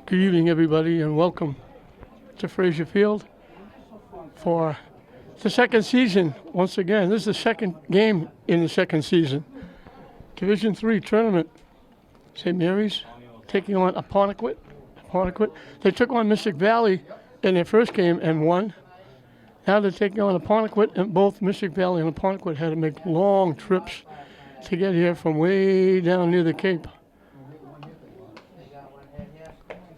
Good evening, everybody, and welcome to Fraser Field for the second season. Once again, this is the second game in the second season. Division III tournament. St. Mary's taking on Apponequet. They took on Mystic Valley in their first game and won. Now they're taking on Apponequet, and both Mystic Valley and Apponequet had to make long trips to get here from way down near the Cape.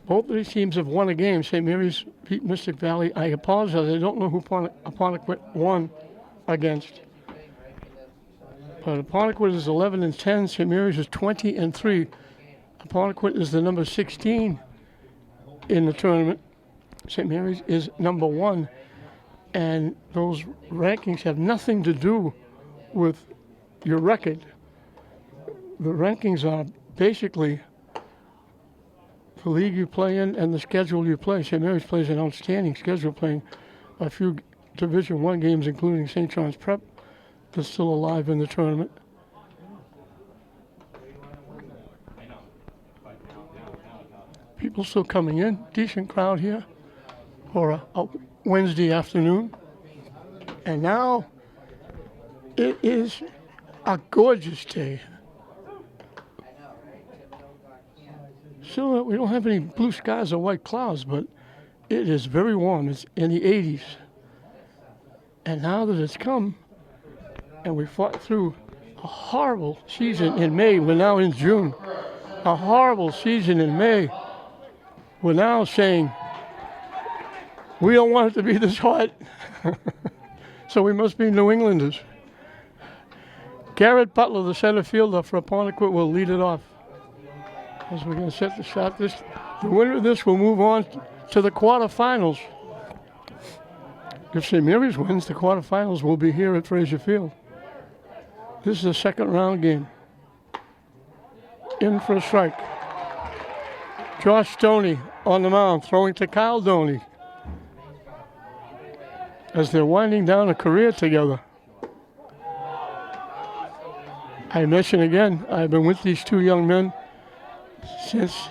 Both of these teams have won a game. St. Mary's beat Mystic Valley. I apologize, I don't know who Apponequet won against. But Apponequet is 11-10. St. Mary's is 20-3. Apponequet is the number 16 in the tournament. St. Mary's is number 1. And those rankings have nothing to do with your record. The rankings are basically the league you play in and the schedule you play. St. Mary's plays an outstanding schedule, playing a few Division I games, including St. John's Prep, that's still alive in the tournament. People still coming in. Decent crowd here for a Wednesday afternoon. And now it is a gorgeous day. So we don't have any blue skies or white clouds, but it is very warm. It's in the 80s. And now that it's come, and we fought through a horrible season in May, we're now in June. A horrible season in May. We're now saying, we don't want it to be this hot. So we must be New Englanders. Garrett Butler, the center fielder for Apponequet, will lead it off. As we're going to set the shot. The winner of this will move on to the quarterfinals. If St. Mary's wins, the quarterfinals will be here at Fraser Field. This is a second round game. In for a strike. Josh Stoney on the mound, throwing to Kyle Doney as they're winding down a career together. I mention again, I've been with these two young men since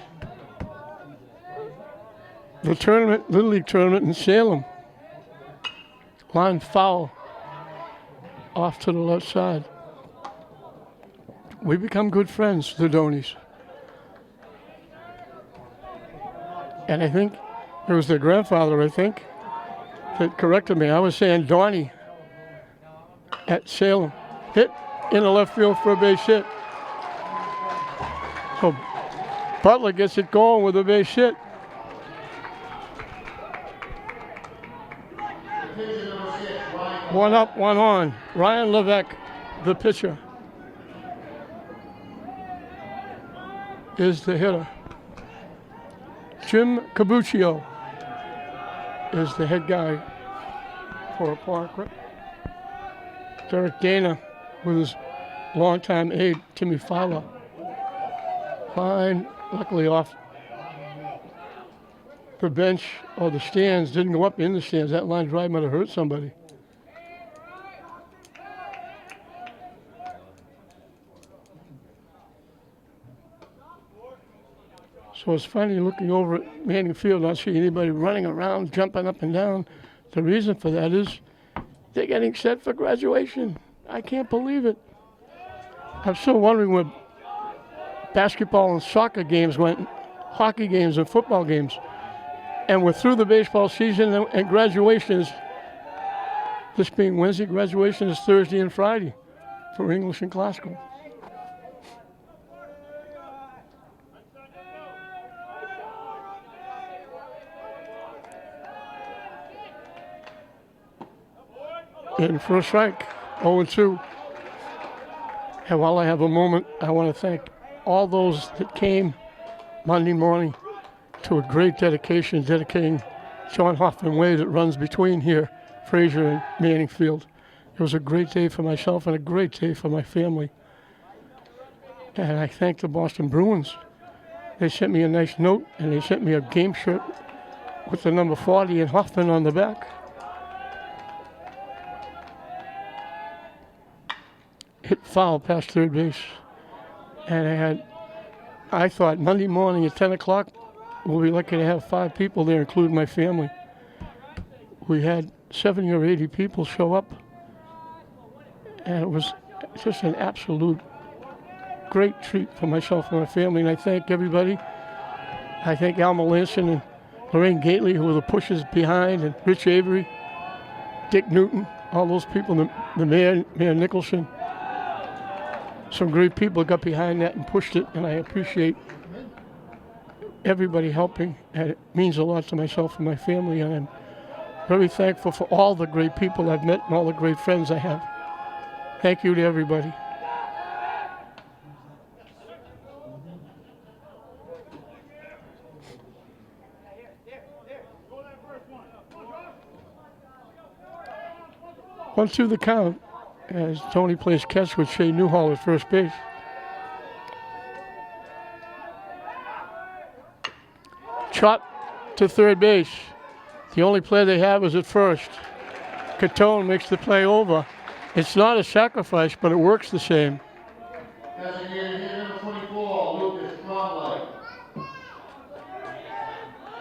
the tournament, Little League tournament in Salem. Line foul off to the left side. We become good friends, the Doneys. And I think it was their grandfather, that corrected me. I was saying Donnie at Salem. Hit in the left field for a base hit. So Butler gets it going with a base hit. One up, one on. Ryan Levesque, the pitcher, is the hitter. Jim Cabuccio is the head guy for Apponequet. Derek Dana with his longtime aide, Timmy Fowler. Fine, luckily off the bench or the stands, didn't go up in the stands. That line drive might have hurt somebody. So it's funny looking over at Manning Field, not seeing anybody running around, jumping up and down. The reason for that is they're getting set for graduation. I can't believe it. I'm still wondering where basketball and soccer games went, hockey games and football games. And we're through the baseball season, and graduation is, this being Wednesday, graduation is Thursday and Friday for English and classical. In for a strike, 0-2. And while I have a moment, I want to thank all those that came Monday morning to a great dedication, dedicating John Hoffman Way that runs between here, Fraser and Manning Field. It was a great day for myself and a great day for my family. And I thank the Boston Bruins. They sent me a nice note, and they sent me a game shirt with the number 40 and Hoffman on the back. Hit foul past third base. And I had I thought Monday morning at 10 o'clock, we'll be lucky to have 5 people there, including my family. We had 70 or 80 people show up, and it was just an absolute great treat for myself and my family, and I thank everybody. I thank Alma Lanson and Lorraine Gately, who were the pushers behind, and Rich Avery, Dick Newton, all those people, the mayor Nicholson. Some great people got behind that and pushed it, and I appreciate everybody helping, and it means a lot to myself and my family, and I'm very thankful for all the great people I've met and all the great friends I have. Thank you to everybody. One to the count as Tony plays catch with Shea Newhall at first base. Chop to third base. The only play they have is at first. Catone makes the play over. It's not a sacrifice, but it works the same.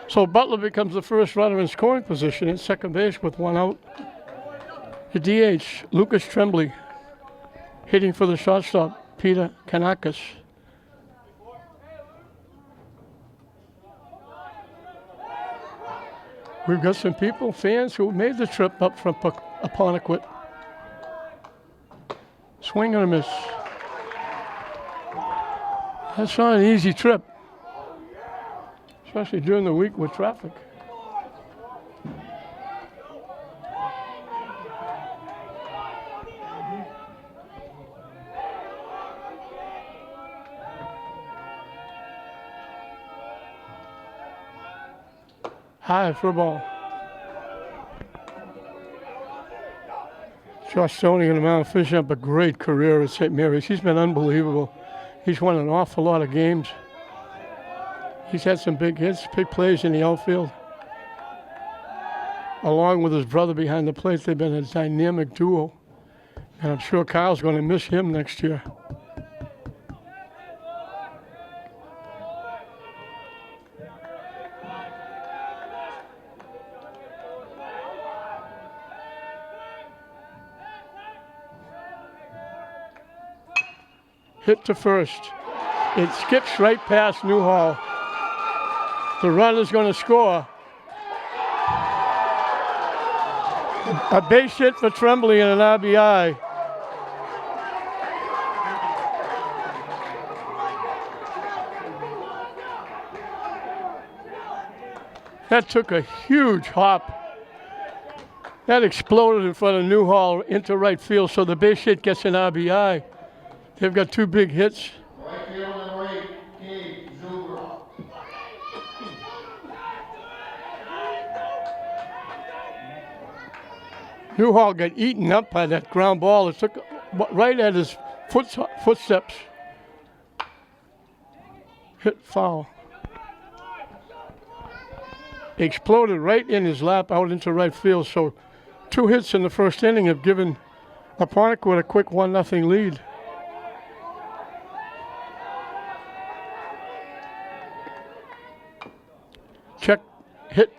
So Butler becomes the first runner in scoring position at second base with 1 out. The DH, Lucas Tremblay, hitting for the shortstop, Peter Kanakis. We've got some people, fans, who made the trip up from Apponequet. Swing and a miss. That's not an easy trip, especially during the week with traffic. High for a ball. Josh Stoney on the mound finishing up a great career at St. Mary's. He's been unbelievable. He's won an awful lot of games. He's had some big hits, big plays in the outfield. Along with his brother behind the plate, they've been a dynamic duo. And I'm sure Kyle's going to miss him next year. Hit to first. It skips right past Newhall. The runner's going to score. A base hit for Tremblay and an RBI. That took a huge hop. That exploded in front of Newhall into right field, so the base hit gets an RBI. They've got 2 big hits. Newhall got eaten up by that ground ball. It took right at his footsteps. Hit foul. Exploded right in his lap out into right field. So 2 hits in the first inning have given Apponequet a quick 1-0 lead. Check hit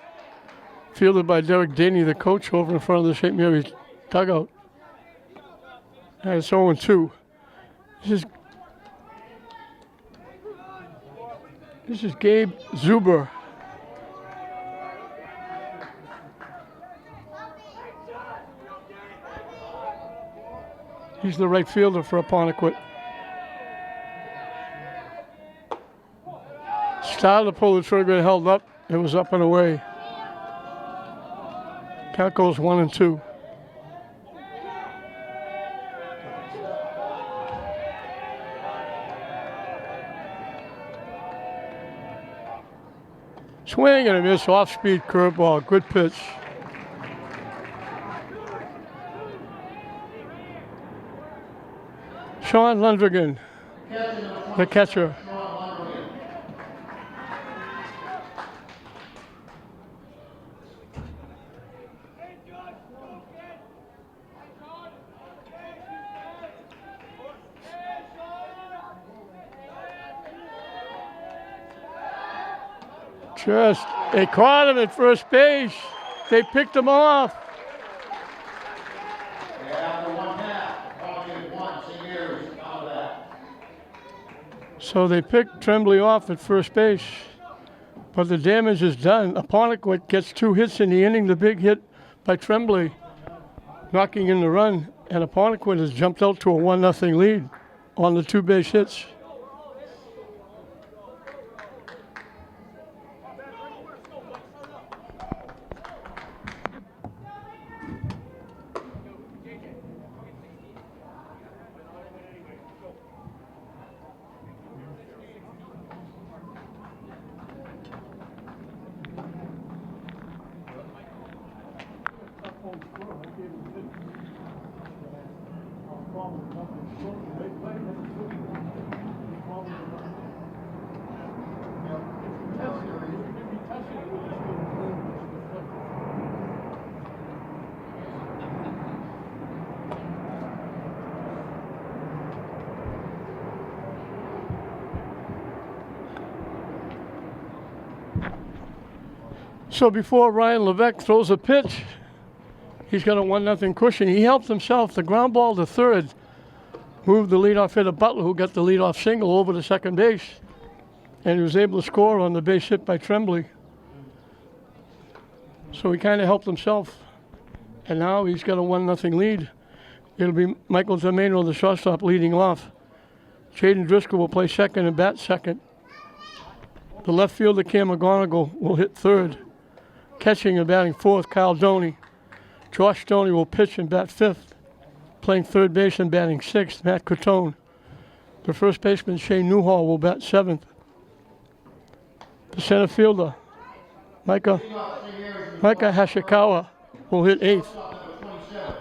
fielded by Derek Daney, the coach, over in front of the St. Mary's dugout. And it's 0-2. This is Gabe Zuber. He's the right fielder for Apponequet. Started to pull the trigger and held up. It was up and away. Count goes 1-2. Swing and a miss, off-speed curveball. Good pitch. Sean Lundgren, the catcher. Just, they caught him at first base. They picked him off. So they picked Tremblay off at first base. But the damage is done. Apponequet gets 2 hits in the inning. The big hit by Tremblay, knocking in the run. And Apponequet has jumped out to a 1-0 lead on the 2 base hits. So before Ryan Levesque throws a pitch, he's got a 1-0 cushion. He helped himself. The ground ball to third moved the leadoff hitter Butler, who got the leadoff single, over to second base. And he was able to score on the base hit by Tremblay. So he kind of helped himself. And now he's got a 1-0 lead. It'll be Michael Domeno, the shortstop, leading off. Jaden Driscoll will play second and bat second. The left fielder, Cam McGonigal, will hit third. Catching and batting fourth, Kyle Doney. Josh Doney will pitch and bat fifth. Playing third base and batting sixth, Matt Cotone. The first baseman, Shane Newhall, will bat seventh. The center fielder, Micah Hashikawa, will hit eighth.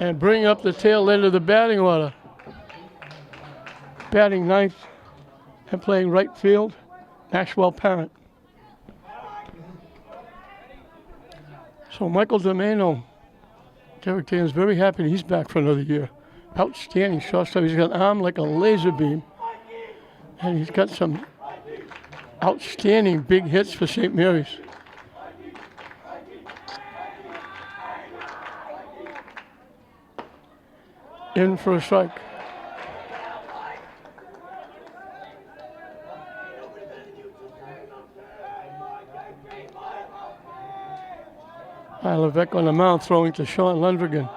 And bring up the tail end of the batting order. Batting ninth and playing right field, Maxwell Parent. So Michael Domeno, Derek Dan is very happy he's back for another year. Outstanding shortstop. He's got an arm like a laser beam. And he's got some outstanding big hits for St. Mary's. In for a strike. Levesque on the mound, throwing to Sean Lundgren.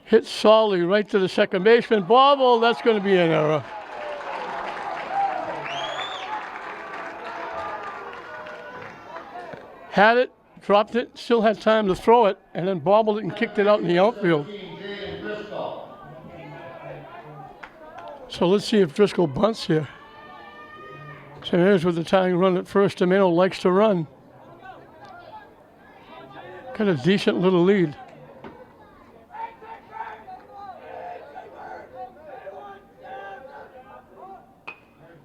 Hit solidly right to the second baseman. Bobble, that's going to be an error. Had it, dropped it, still had time to throw it, and then bobbled it and kicked it out in the outfield. So let's see if Driscoll bunts here. So here's with the tying run at first. Domeno likes to run. Got a decent little lead.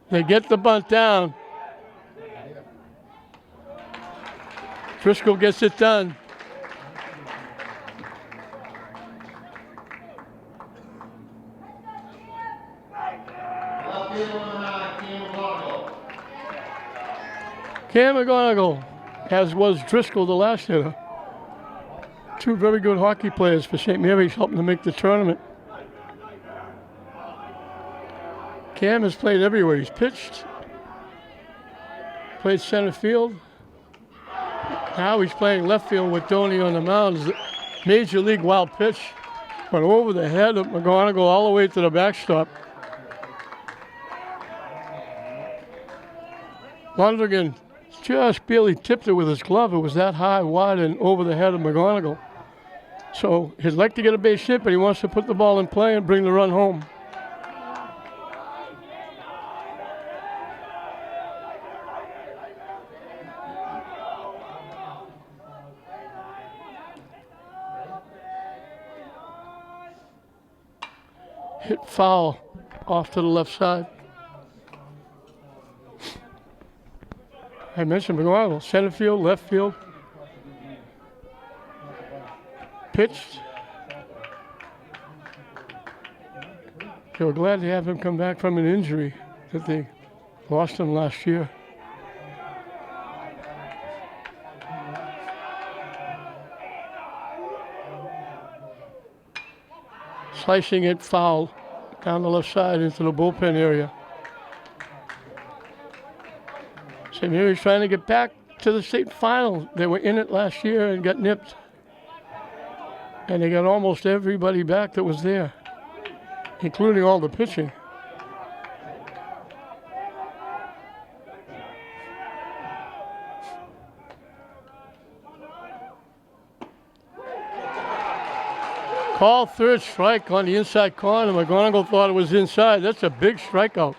They get the bunt down. Driscoll gets it done. Cam McGonigal, as was Driscoll, the last hitter. Two very good hockey players for St. Mary's, helping to make the tournament. Cam has played everywhere. He's pitched, played center field. Now he's playing left field with Doney on the mound. It's a major league wild pitch. Went over the head of McGonigal all the way to the backstop. Lundgren just barely tipped it with his glove. It was that high, wide, and over the head of McGonigal. So he'd like to get a base hit, but he wants to put the ball in play and bring the run home. Hit foul off to the left side. I mentioned McGonigal, center field, left field. Pitched. They were glad to have him come back from an injury that they Lost him last year. Slicing it foul down the left side into the bullpen area. St. Mary's trying to get back to the state final. They were in it last year and got nipped. And they got almost everybody back that was there, including all the pitching. Call third strike on the inside corner. McGonigal thought it was inside. That's a big strikeout.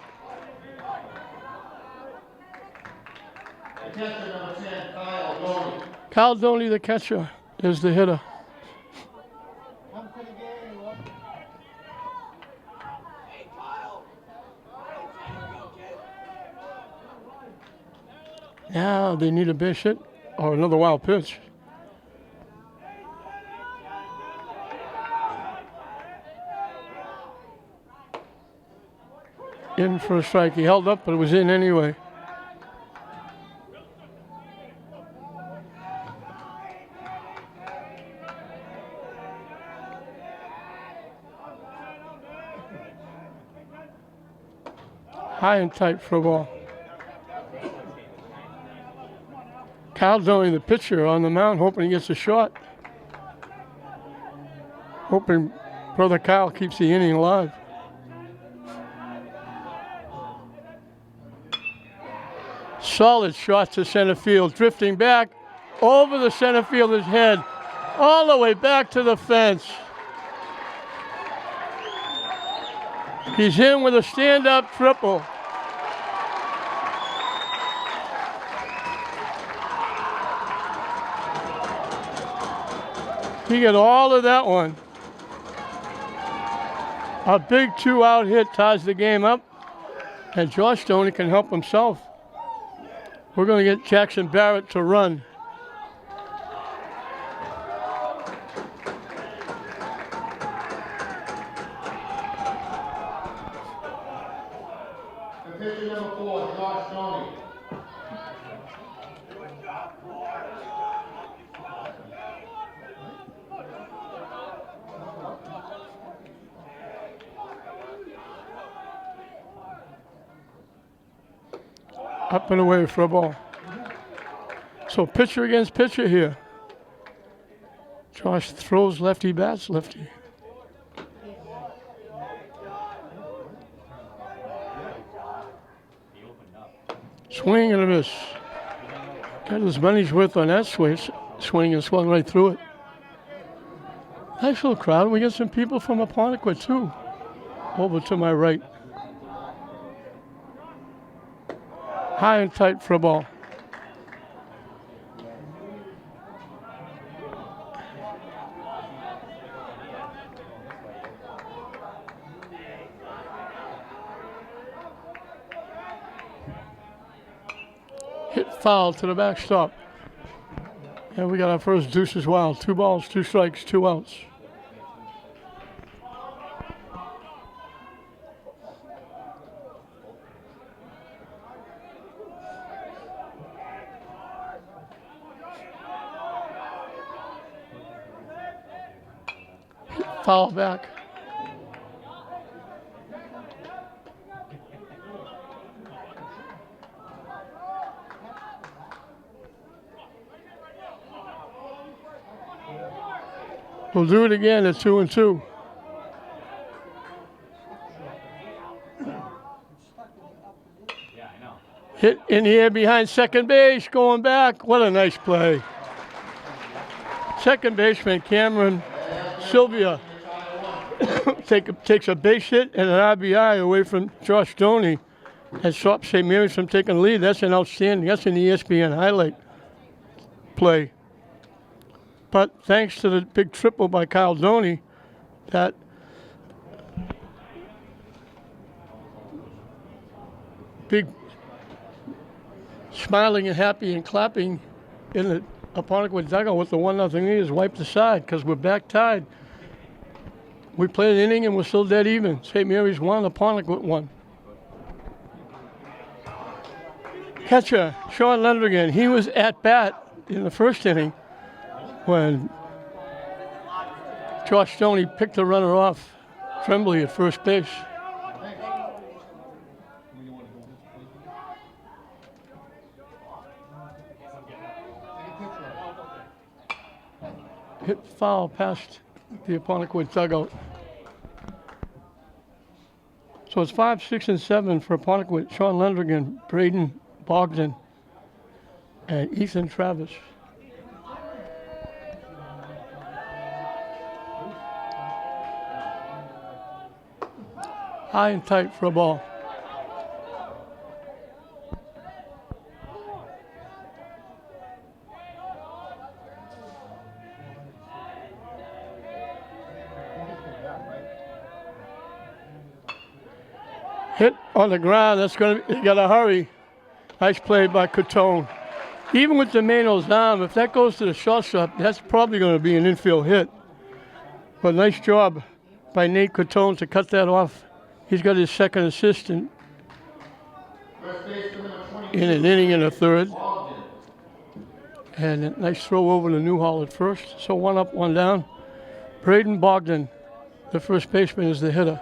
Kyle Doney, the catcher, is the hitter. Now they need a base hit or another wild pitch. In for a strike. He held up, but it was in anyway. High and tight for a ball. Kyle Doney, the pitcher, on the mound, hoping he gets a shot. Hoping brother Kyle keeps the inning alive. Solid shot to center field, drifting back over the center fielder's head, all the way back to the fence. He's in with a stand-up triple. He got all of that one. A big 2-out hit ties the game up, and Josh Doney can help himself. We're going to get Jackson Barrett to run. Pitcher number 4, Josh Doney. Up and away for a ball. So pitcher against pitcher here. Josh throws lefty, bats lefty. Swing and a miss. Got his money's worth on that swing and swung right through it. Nice little crowd. We got some people from Apponequet too. Over to my right. High and tight for a ball. Hit foul to the backstop. And we got our first deuce as well. 2 balls, 2 strikes, 2 outs. Foul back. We'll do it again at 2-2. Hit in here behind second base, going back. What a nice play. Second baseman Cameron Sylvia takes a base hit and an RBI away from Josh Doney and stops St. Mary's from taking the lead. That's an outstanding. That's an ESPN highlight play. But thanks to the big triple by Kyle Doney, that big smiling and happy and clapping in the Apponequet dugout with the 1-0 lead is wiped aside because we're back tied. We played an inning and we're still dead even. St. Mary's won, Apponequet won. Catcher, Sean Lundgren, he was at bat in the first inning when Josh Stoney picked the runner off Tremblay at first base. Hit foul past the Apponequet dugout. So it's 5, 6, and 7 for Apponequet. Sean Lundgren, Braden Bogdan, and Ethan Travis. High and tight for a ball. Hit on the ground. That's going to, you got to hurry. Nice play by Cotone. Even with DeMano's arm, if that goes to the shortstop, that's probably going to be an infield hit. But nice job by Nate Cotone to cut that off. He's got his second assist in an inning and a third. And a nice throw over to Newhall at first. So 1 up, 1 down. Braden Bogdan, the first baseman, is the hitter.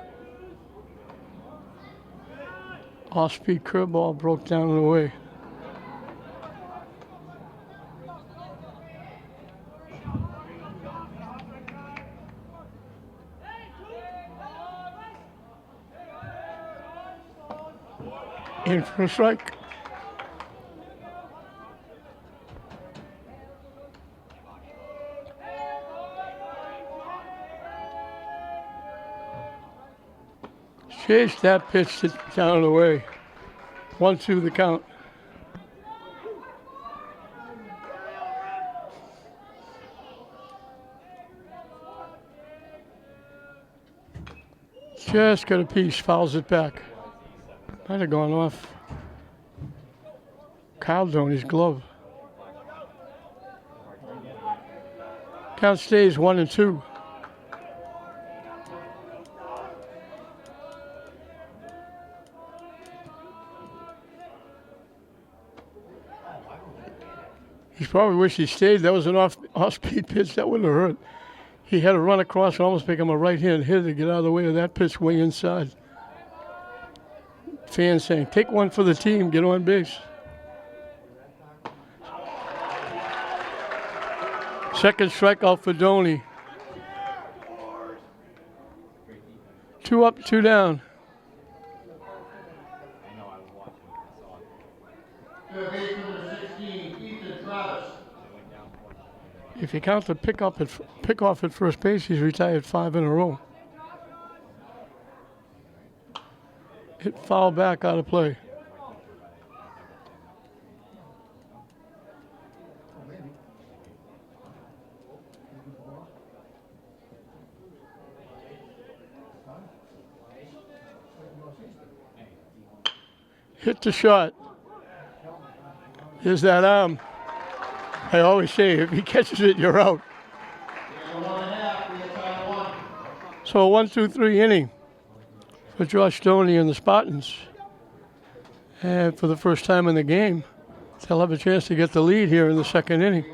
Off-speed curveball broke down and away. In for a strike. Chased that pitch down and away. 1-2 the count. Just got a piece, fouls it back. Might have gone off Caldoni's glove. Count stays 1-2. He probably wished he stayed. That was an off-speed pitch. That wouldn't have hurt. He had to run across and almost become a right-hand hitter to get out of the way of that pitch way inside. Fans saying, take one for the team, get on base. Second strikeout for Doney. 2 up, 2 down. If you count the pickoff at first base, he's retired 5 in a row. Hit foul back out of play. Hit the shot. Here's that arm. I always say, if he catches it, you're out. So a 1-2-3 inning for Josh Stoney and the Spartans. And for the first time in the game, they'll have a chance to get the lead here in the second inning.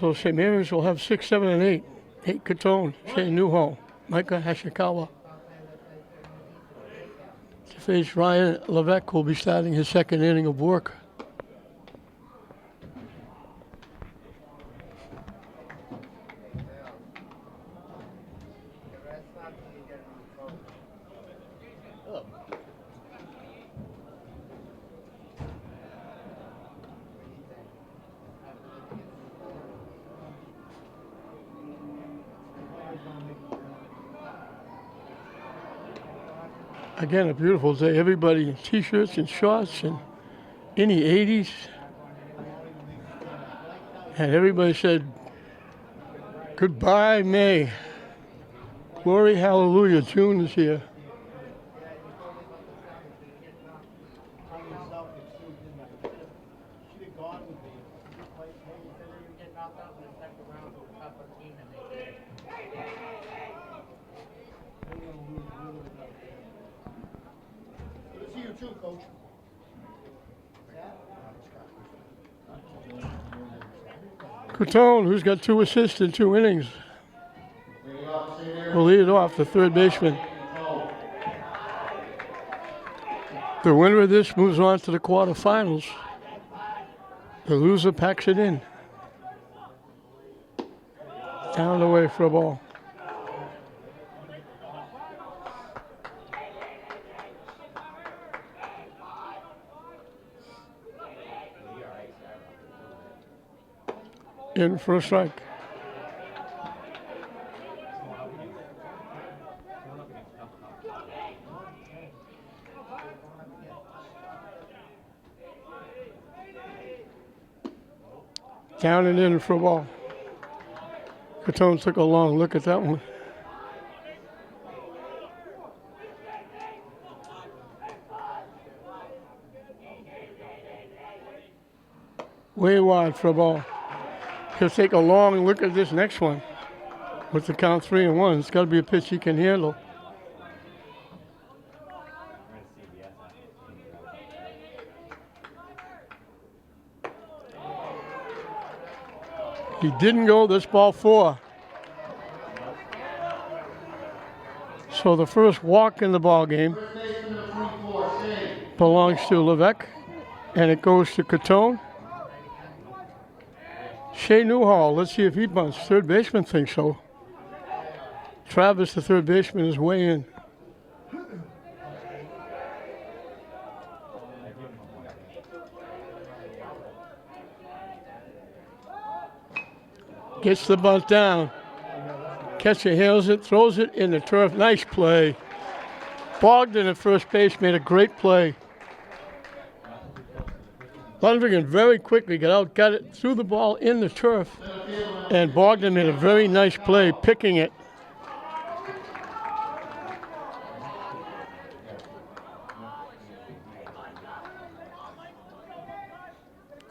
So St. Mary's will have 6, 7, and 8. 8 Cotone, Shane Newhall, Micah Hashikawa. To face Ryan Levesque, who will be starting his second inning of work. Again, a beautiful day. Everybody in t-shirts and shorts and in the 80s. And everybody said, goodbye, May. Glory, hallelujah, June is here. 2, Coach. Catone, who's got 2 assists in 2 innings, will lead it off, the third baseman. The winner of this moves on to the quarterfinals. The loser packs it in. Down the way for a ball. In for a strike. Down and in for a ball. Catone took a long look at that one. Way wide for a ball. He'll take a long look at this next one. With the count 3-1, it's got to be a pitch he can handle. He didn't go, this ball 4. So the first walk in the ball game belongs to Levesque, and it goes to Catone. Shea Newhall, let's see if he bunts. Third baseman thinks so. Travis, the third baseman, is way in. Gets the bunt down. Catcher hails it, throws it in the turf. Nice play. Bogdan at first base made a great play. Lundgren very quickly got out, got it, threw the ball in the turf, and Bogdan made a very nice play, picking it.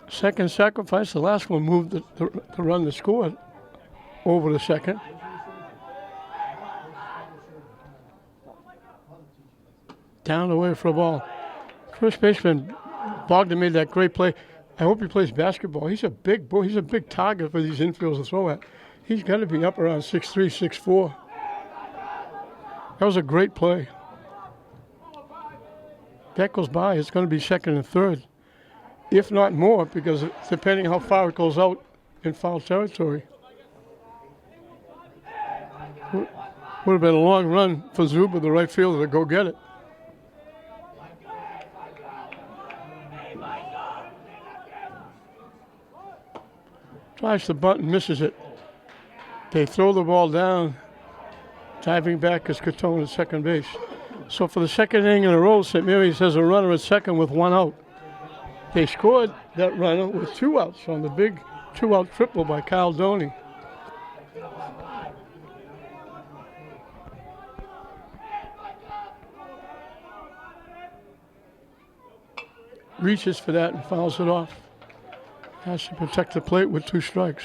Second sacrifice, the last one moved to run the score over the second. Down the way for a ball. First baseman Bogdan made that great play. I hope he plays basketball. He's a big boy. He's a big target for these infielders to throw at. He's got to be up around 6'3", 6'4". That was a great play. That goes by, it's going to be second and third, if not more, because depending how far it goes out in foul territory. Would have been a long run for Zuba, the right fielder, to go get it. Tries the bunt and misses it. They throw the ball down. Diving back is Catone at second base. So for the second inning in a row, St. Mary's has a runner at second with 1 out. They scored that runner with 2 outs on the big 2-out triple by Kyle Doney. Reaches for that and fouls it off. Has to protect the plate with 2 strikes.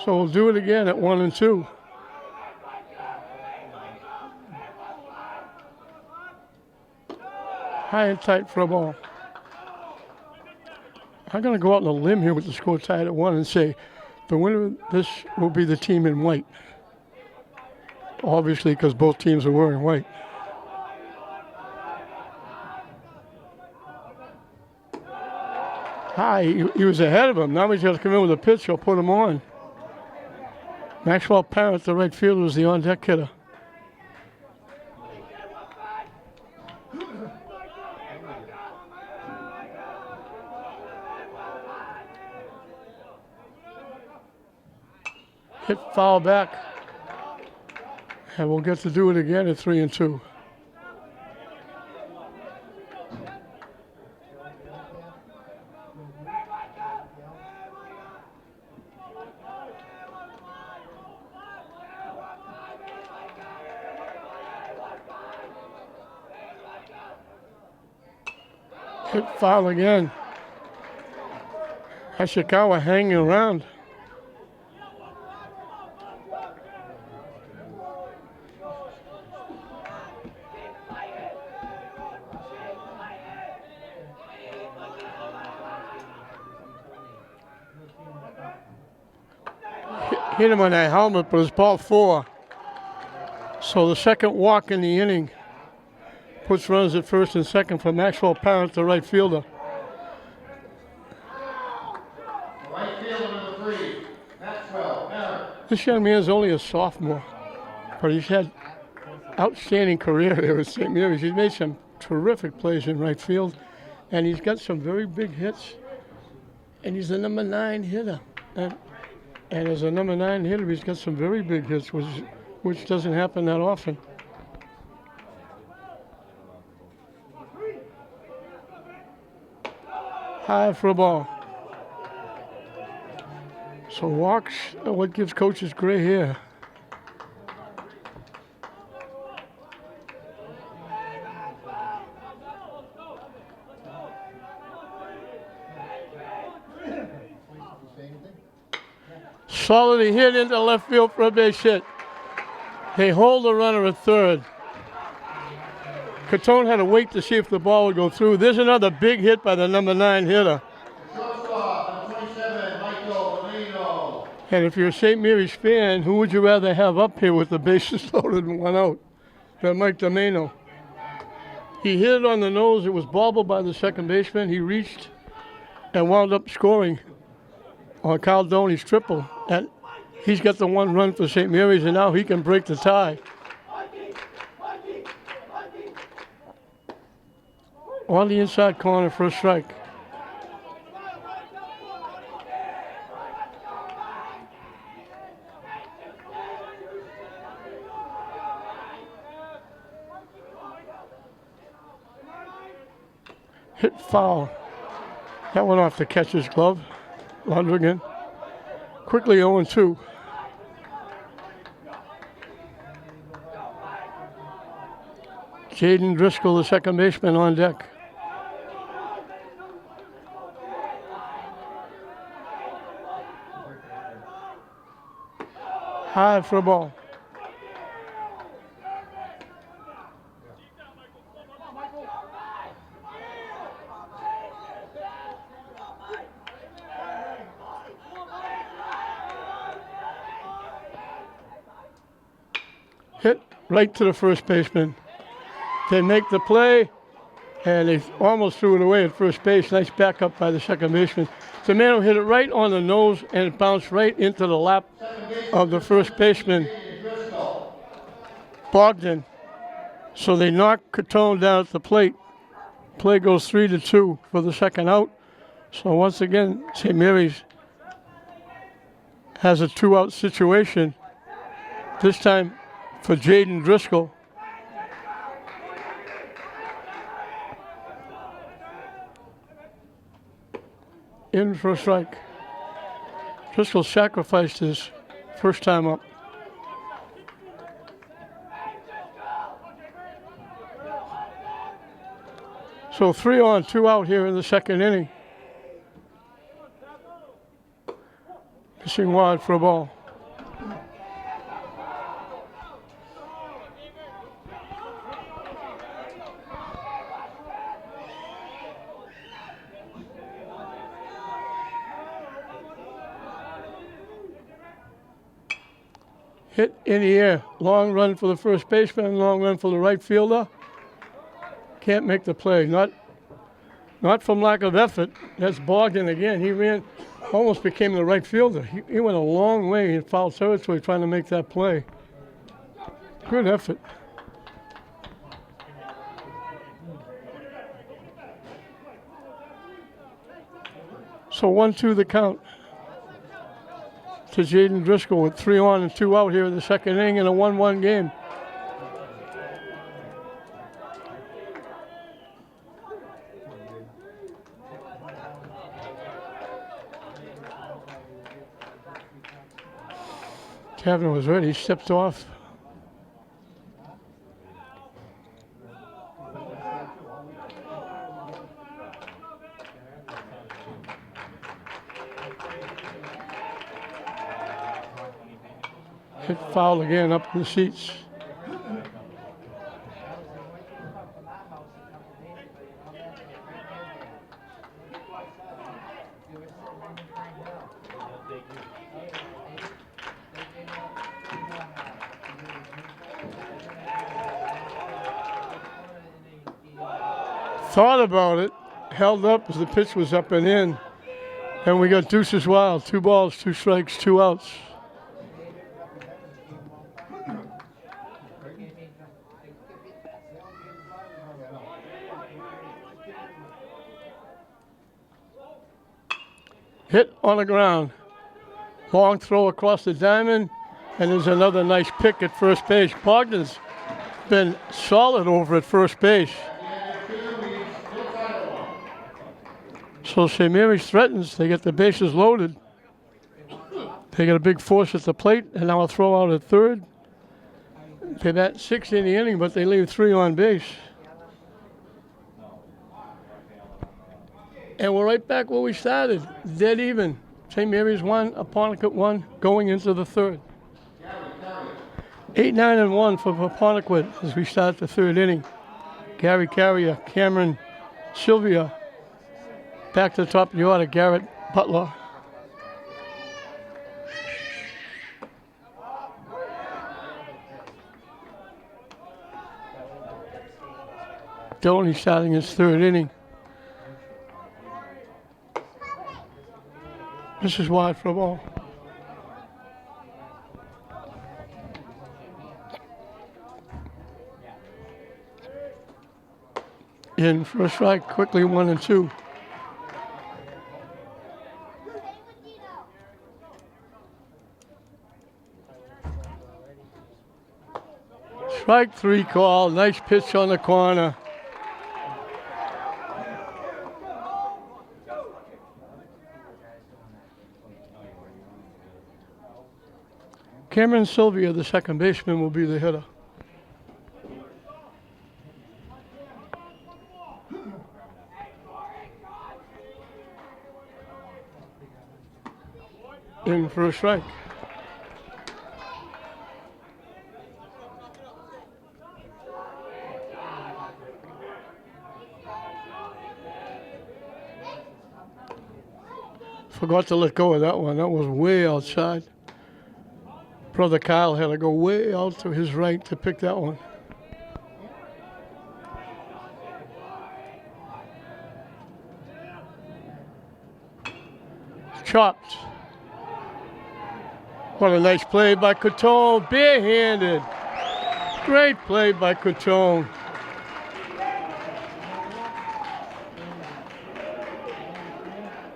So we'll do it again at 1 and 2. High and tight for a ball. I'm going to go out on a limb here with the score tied at 1 and say the winner of this will be the team in white. Obviously, because both teams are wearing white. High, he was ahead of him. Now he's got to come in with a pitch. He'll put him on. Maxwell Parrott, the right fielder, was the on-deck hitter. Hit foul back. And we'll get to do it again at 3 and 2. Hit foul again. Hashikawa hanging around. hit him on that helmet, but it's ball 4. So the second walk in the inning puts runners at first and second for Maxwell Parent, the right fielder. Right fielder number 3, Maxwell Parent. This young man's only a sophomore, but he's had outstanding career there at St. Mary's. He's made some terrific plays in right field, and he's got some very big hits. And he's the number 9 hitter. And as a number 9 hitter, he's got some very big hits, which doesn't happen that often. High for a ball. So walks are what gives coaches gray hair. Solidly hit into left field for a base hit. They hold the runner at third. Catone had to wait to see if the ball would go through. There's another big hit by the number 9 hitter. Shortstop, number 27, Michael Domino. And if you're a St. Mary's fan, who would you rather have up here with the bases loaded and 1 out? Than Mike Domino. He hit it on the nose. It was bobbled by the second baseman. He reached and wound up scoring on Carl Doney's triple. And he's got the 1 run for St. Mary's, and now he can break the tie. On the inside corner for a strike. Hit foul. That went off the catcher's glove. Lundgren. Quickly 0-2. Jaden Driscoll, the second baseman, on deck. High for a ball. Hit right to the first baseman. They make the play, and they almost threw it away at first base. Nice backup by the second baseman. Domeno hit it right on the nose, and it bounced right into the lap of the first baseman, Bogdan. So they knock Catone down at the plate. Play goes 3-2 for the second out. So once again, St. Mary's has a 2-out situation. This time for Jaden Driscoll. In for a strike. Driscoll sacrificed his first time up. So 3 on, 2 out here in the second inning. Pitching wide for a ball. Hit in the air. Long run for the first baseman, long run for the right fielder. Can't make the play. Not from lack of effort. That's Bogdan again. He ran, almost became the right fielder. He went a long way in foul territory trying to make that play. Good effort. So 1-2 the count to Jaden Driscoll with 3 on and 2 out here in the second inning in a 1-1 game. Kevin was ready, he stepped off. Hit foul again up in the seats. Thought about it, held up as the pitch was up and in, and we got deuces wild. 2 balls, 2 strikes, 2 outs. Hit on the ground. Long throw across the diamond, and there's another nice pick at first base. Bogdan's been solid over at first base. So St. Mary's threatens. They get the bases loaded. They got a big force at the plate, and now a throw out at third. They bat 6th in the inning, but they leave 3 on base. And we're right back where we started, dead even. St. Mary's 1, Apponequet 1, going into the third. 8-9-1 for Apponequet as we start the third inning. Gary Carrier, Cameron Sylvia. Back to the top of the order, Garrett Butler. Doney starting his third inning. This is wide for a ball. In for a strike, quickly 1 and 2. Strike 3 call, nice pitch on the corner. Cameron Sylvia, the second baseman, will be the hitter. In for a strike. Forgot to let go of that one. That was way outside. Brother Kyle had to go way out to his right to pick that one. Chopped. What a nice play by Coutone, barehanded. Great play by Coutone.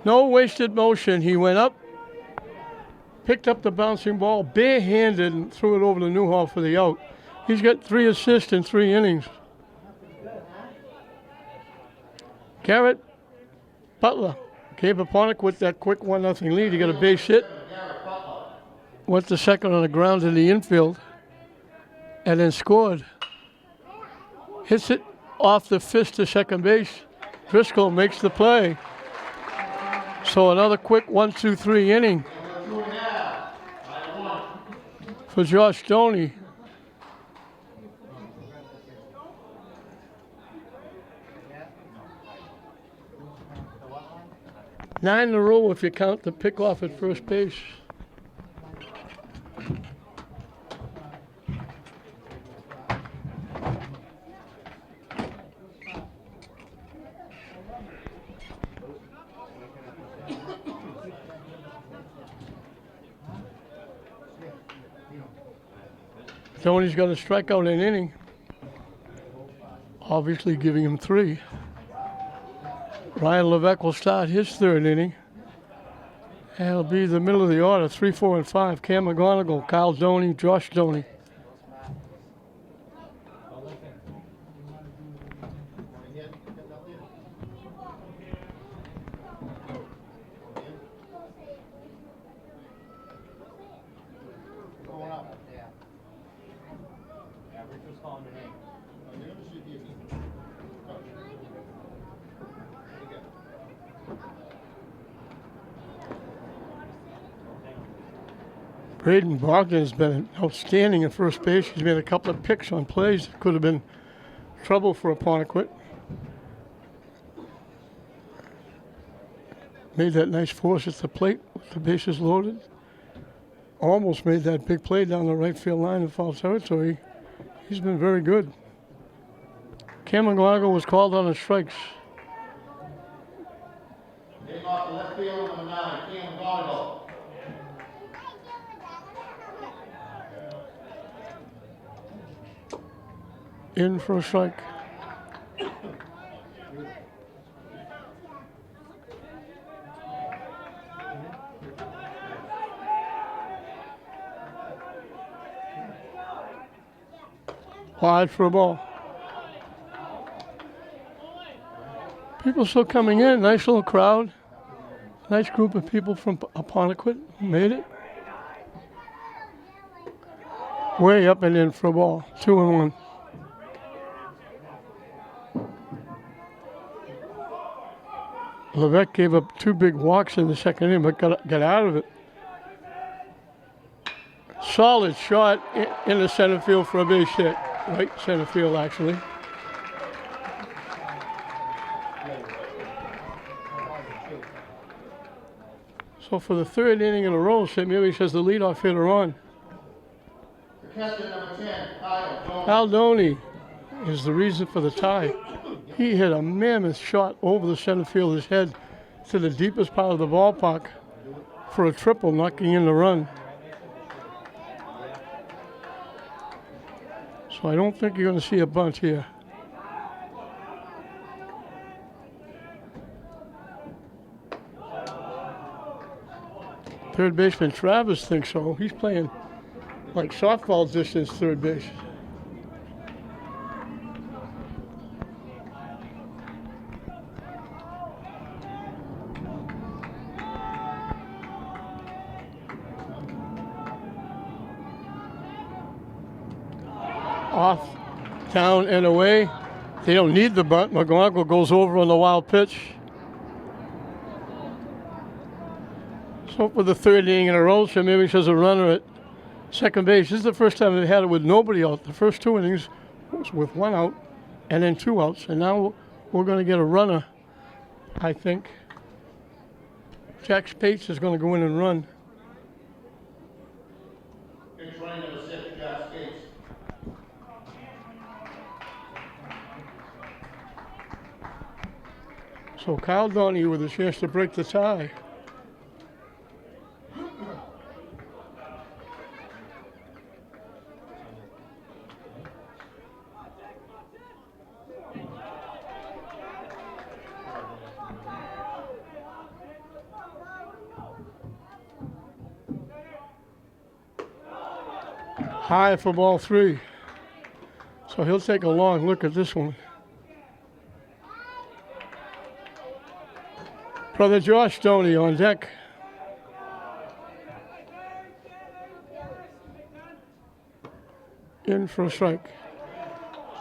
No wasted motion. He went up, picked up the bouncing ball barehanded and threw it over to Newhall for the out. He's got 3 assists in 3 innings. Garrett Butler gave Apponequet that quick 1-0 lead. He got a base hit. Went to second on the ground in the infield and then scored. Hits it off the fist to second base. Driscoll makes the play. So another quick 1-2-3 inning for Josh Doney. Nine in a row if you count the pickoff at first base. Doney's got a strikeout in inning, obviously giving him 3. Ryan Levesque will start his third inning. And it'll be the middle of the order, 3, 4, and 5. Cam McGonigal, Kyle Doney, Josh Doney. Braden Bogdan has been outstanding at first base. He's made a couple of picks on plays that could have been trouble for Apponequet. Made that nice force at the plate with the bases loaded. almost made that big play down the right field line in foul territory. He's been very good. Cam McGonigal was called on the strikes. Hitting off the left field, number 9, Cam McGonigal. In for a strike. Wide for a ball. People still coming in. Nice little crowd. Nice group of people from Apponequet who made it. Way up and in for a ball. 2-1. Levesque gave up 2 big walks in the second inning, but got out of it. Solid shot in the center field for a base hit. Right center field, actually. So for the 3rd inning in a row, St. Mary's has the leadoff hitter on. Contestant number 10, Kyle Aldoni is the reason for the tie. He hit a mammoth shot over the center fielder's head to the deepest part of the ballpark for a triple, knocking in the run. So I don't think you're going to see a bunt here. Third baseman Travis thinks so. He's playing like softball distance third base. Off, down, and away. They don't need the bunt. McGonigal goes over on the wild pitch. So for the 3rd inning in a row, St. Mary's has a runner at second base. This is the first time they've had it with nobody out. The first 2 innings was with 1 out and then 2 outs. And now we're going to get a runner, I think. Jack Spates is going to go in and run. Pitch running number 6, Jack Skates. So Kyle Donahue with a chance to break the tie. High for ball 3. So he'll take a long look at this one. Brother Josh Stoney on deck. In for a strike.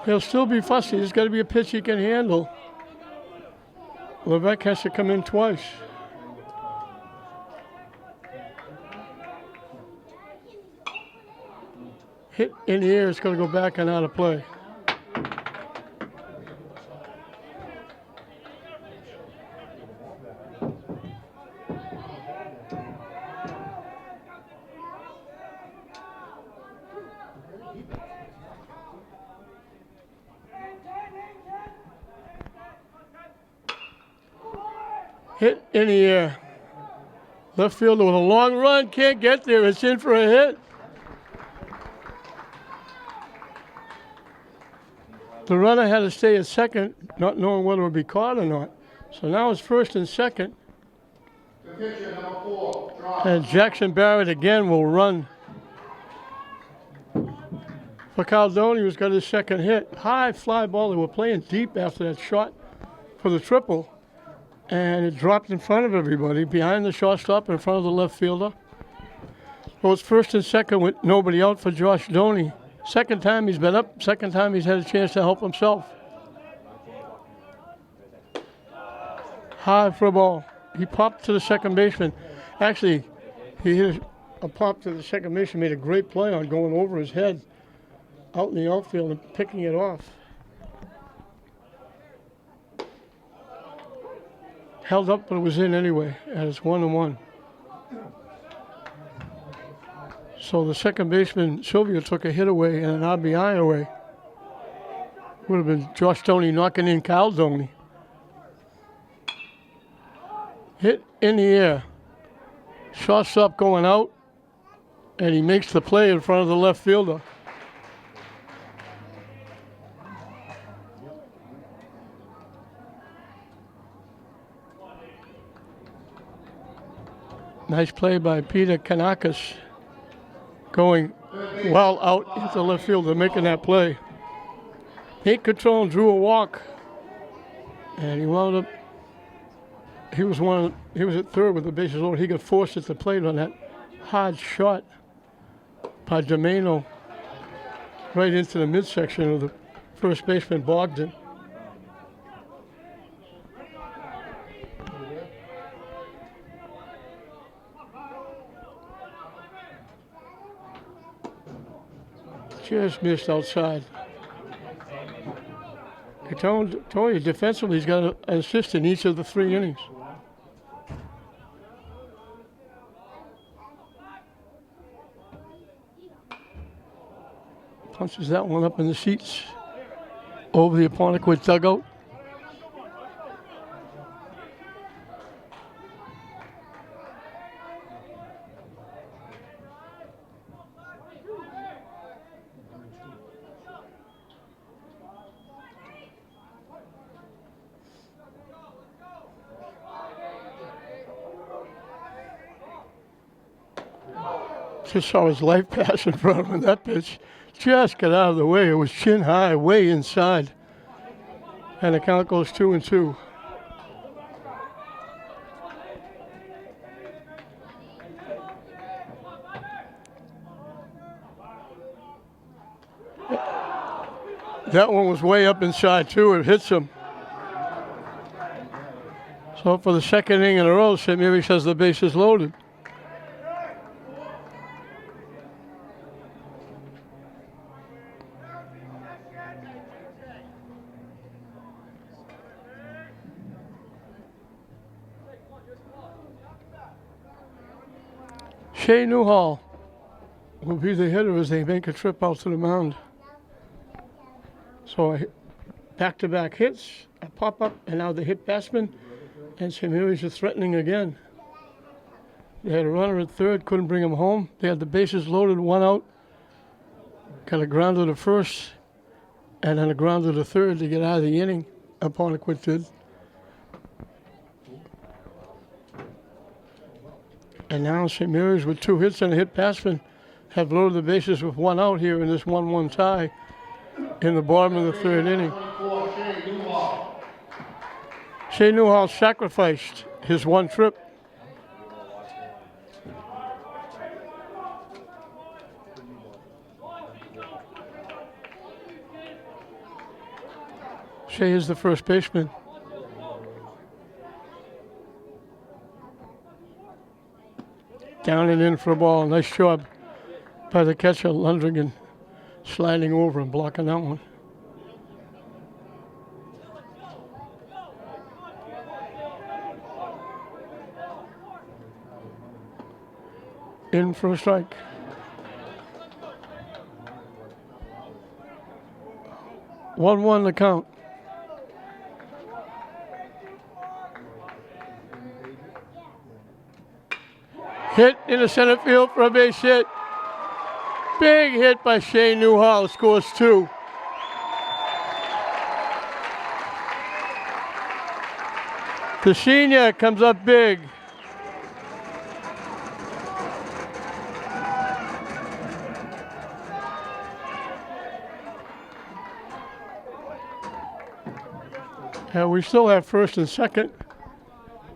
He'll still be fussy. There's got to be a pitch he can handle. Levesque has to come in twice. Hit in the air, it's going to go back and out of play. Hit in the air. Left fielder with a long run, can't get there. It's in for a hit. The runner had to stay at second, not knowing whether it would be caught or not. So now it's first and second. The pitcher, number 4, drop. And Jackson Barrett again will run. For Caldoni, who's got his second hit. High fly ball. They were playing deep after that shot for the triple. And it dropped in front of everybody, behind the shortstop, in front of the left fielder. So it's first and second with nobody out for Josh Doney. Second time he's been up, second time he's had a chance to help himself. High for a ball. He popped to the second baseman. Actually, he hit a pop to the second baseman, made a great play on going over his head out in the outfield and picking it off. Held up, but it was in anyway, and it's 1-1. So the second baseman, Sylvia, took a hit away and an RBI away. Would have been Josh Stoney knocking in Kyle Stoney. Hit in the air. Shortstop going out, and he makes the play in front of the left fielder. Nice play by Peter Kanakis, going well out into left field and making that play. Pete Catrone drew a walk, and he wound up. He was at third with the bases loaded. He got forced at the plate on that hard shot by Domeno right into the midsection of the first baseman Bogdan. Just missed outside. I told you defensively he's got an assist in each of the 3 innings. Punches that one up in the seats over the Apponequet dugout. Just saw his life pass in front of him. That pitch just got out of the way. It was chin high, way inside. And the count goes 2-2. That one was way up inside too. It hits him. So for the second inning in a row, St. Mary's has the bases loaded. Shea Newhall will be the hitter as they make a trip out to the mound. So back-to-back hits, a pop-up, and now the hit batsman, and St. Mary's are threatening again. They had a runner at third, couldn't bring him home. They had the bases loaded, 1 out. Got a grounder to first, and then a grounder to third to get out of the inning. Apponequet did. And now St. Mary's with 2 hits and a hit batsman have loaded the bases with 1 out here in this 1-1 tie in the bottom of the 3rd inning. Shea Newhall sacrificed his 1 trip. Shea is the first baseman. Down and in for a ball. Nice job by the catcher, Lundgren, sliding over and blocking that one. In for a strike. One the count. Hit in the center field for a base hit. Big hit by Shea Newhall, scores 2. The senior comes up big. And we still have first and second.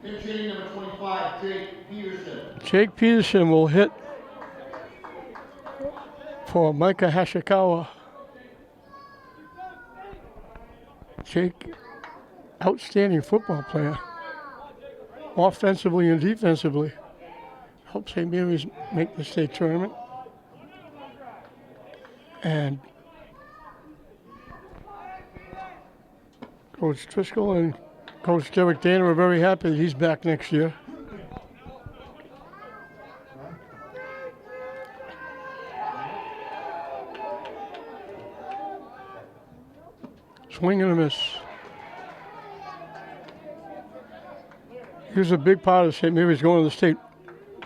Pitching number 25, Jake Peterson. Jake Peterson will hit for Micah Hashikawa. Jake, outstanding football player, offensively and defensively. Helped St. Mary's make the state tournament. And Coach Driscoll and Coach Derek Dana are very happy that he's back next year. Swing and a miss. He was a big part of St. Mary's going to the state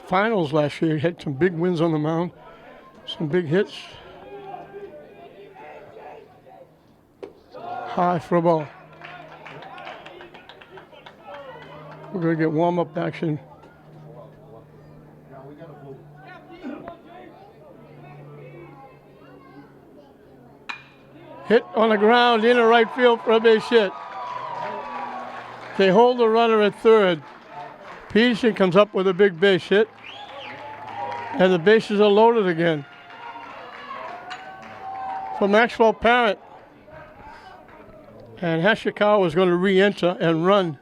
finals last year. He had some big wins on the mound, some big hits. High for a ball. We're going to get warm-up action. Hit on the ground into right field for a base hit. They hold the runner at third. Peterson comes up with a big base hit. And the bases are loaded again. For Maxwell Parent. And Hashikawa is going to re-enter and run.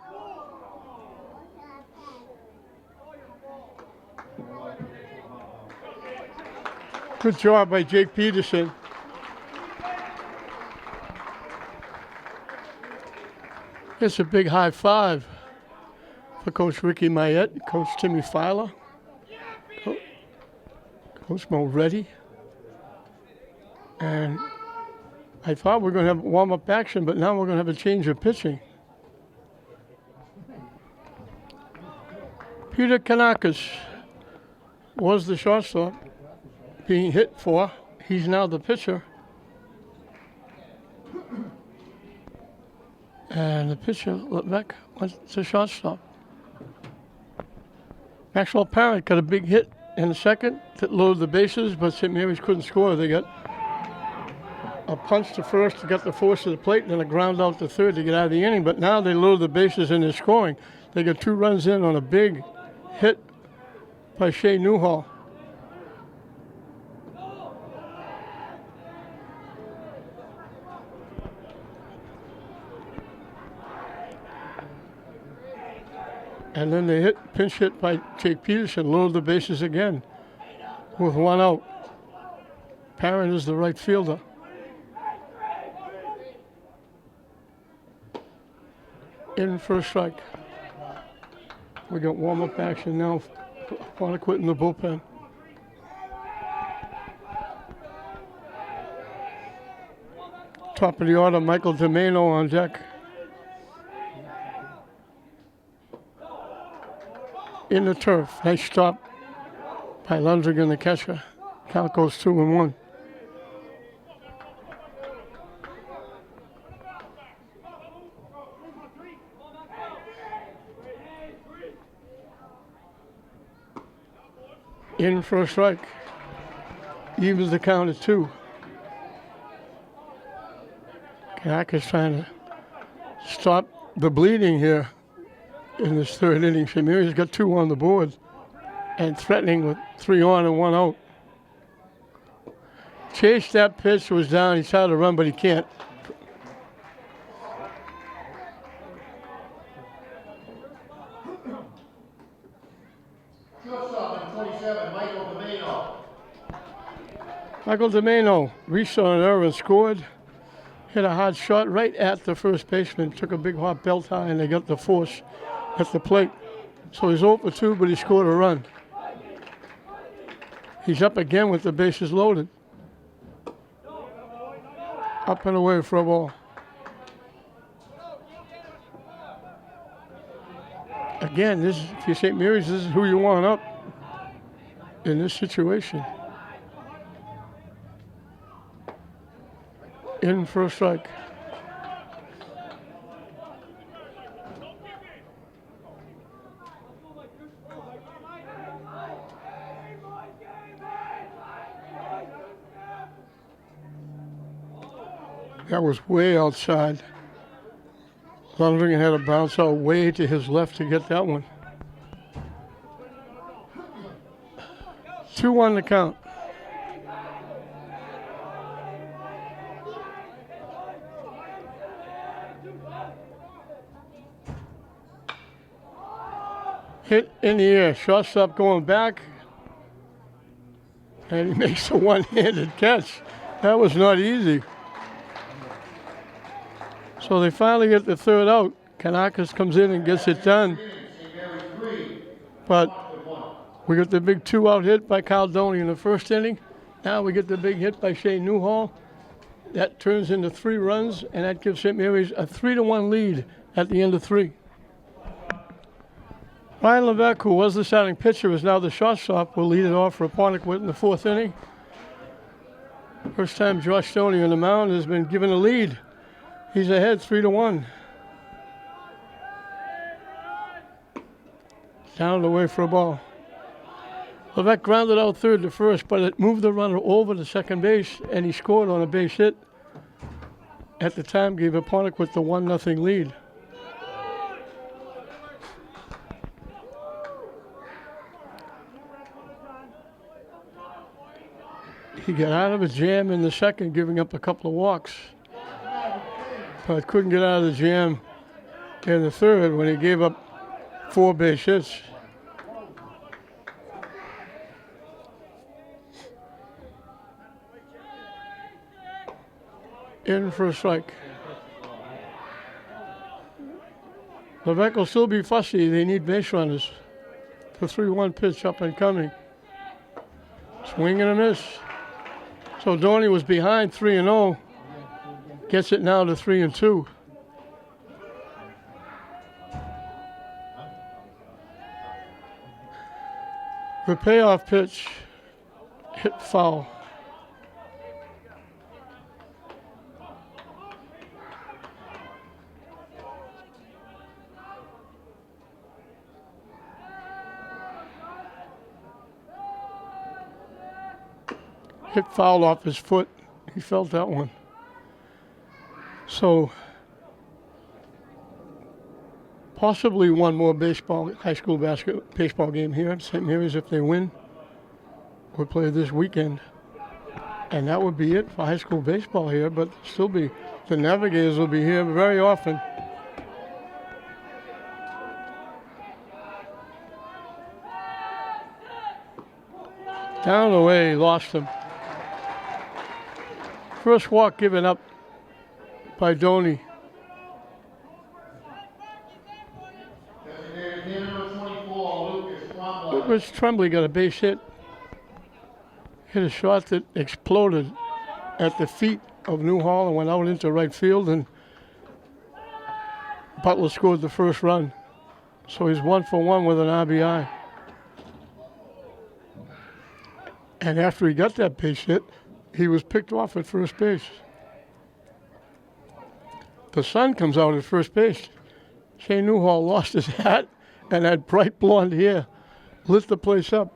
Good job by Jake Peterson. It's a big high five for Coach Ricky MIAA, Coach Timmy Filer, Coach Mo Reddy. And I thought we were going to have warm-up action, but now we're going to have a change of pitching. Peter Kanakas was the shortstop being hit for. He's now the pitcher. And the pitcher, Levesque, went to shortstop. Maxwell Parent got a big hit in the second that loaded the bases, but St. Mary's couldn't score. They got a punch to first to get the force to the plate, and then a ground out to third to get out of the inning. But now they loaded the bases and they're scoring. They got 2 runs in on a big hit by Shea Newhall. And then they pinch hit by Jake Peterson, loaded the bases again with 1 out. Parent is the right fielder. In for a strike. We got warm-up action now. Apponequet in the bullpen. Top of the order, Michael Domeno on deck. In the turf. Nice stop by Lundgren, the catcher. Count goes 2-1. In for a strike. Evens the count at 2. Kanaka's trying to stop the bleeding here in this third inning. St. Mary's got 2 on the board and threatening with 3 on and 1 out. Chase, that pitch was down. He tried to run, but he can't. Shortstop, number 27, Michael Domeno. Michael Domeno reached on an error and scored. Hit a hard shot right at the first baseman. Took a big hot belt high, and they got the force at the plate. So he's 0 for 2, but he scored a run. He's up again with the bases loaded. Up and away for a ball. Again, this, if you're St. Mary's, this is who you want up in this situation. In for a strike. That was way outside. Lundgren had to bounce out way to his left to get that one. 2-1 the count. Hit in the air, shortstop going back, and he makes a one-handed catch. That was not easy. So they finally get the third out. Kanakas comes in and gets it done. But we got the big 2-out hit by Caldoni in the first inning. Now we get the big hit by Shea Newhall. That turns into 3 runs, and that gives St. Mary's a 3-1 lead at the end of 3. Ryan Levesque, who was the starting pitcher, is now the shortstop, will lead it off for Apponequet in the 4th inning. First time Josh Stoney on the mound has been given a lead. He's ahead 3-1. Down the way for a ball. Levesque grounded out third to first, but it moved the runner over to second base, and he scored on a base hit. At the time, gave Apponequet the 1-0 lead. He got out of a jam in the second, giving up a couple of walks, but couldn't get out of the jam in the third when he gave up 4 base hits. In for a strike. Levesque will still be fussy. They need base runners. The 3-1 pitch up and coming. Swing and a miss. So Dorney was behind 3-0. Gets it now to 3-2. The payoff pitch hit foul. Hit foul off his foot. He felt that one. So possibly one more high school baseball game here at St. Mary's if they win. We'll play this weekend. And that would be it for high school baseball here, but still be, the Navigators will be here very often. Down the way, lost him. First walk given up by Doney. Lucas Tremblay got a base hit. Hit a shot that exploded at the feet of Newhall and went out into right field, and Butler scored the first run. So he's 1 for 1 with an RBI. And after he got that base hit, he was picked off at first base. The sun comes out at first base. Shane Newhall lost his hat and had bright blonde hair. Lit the place up.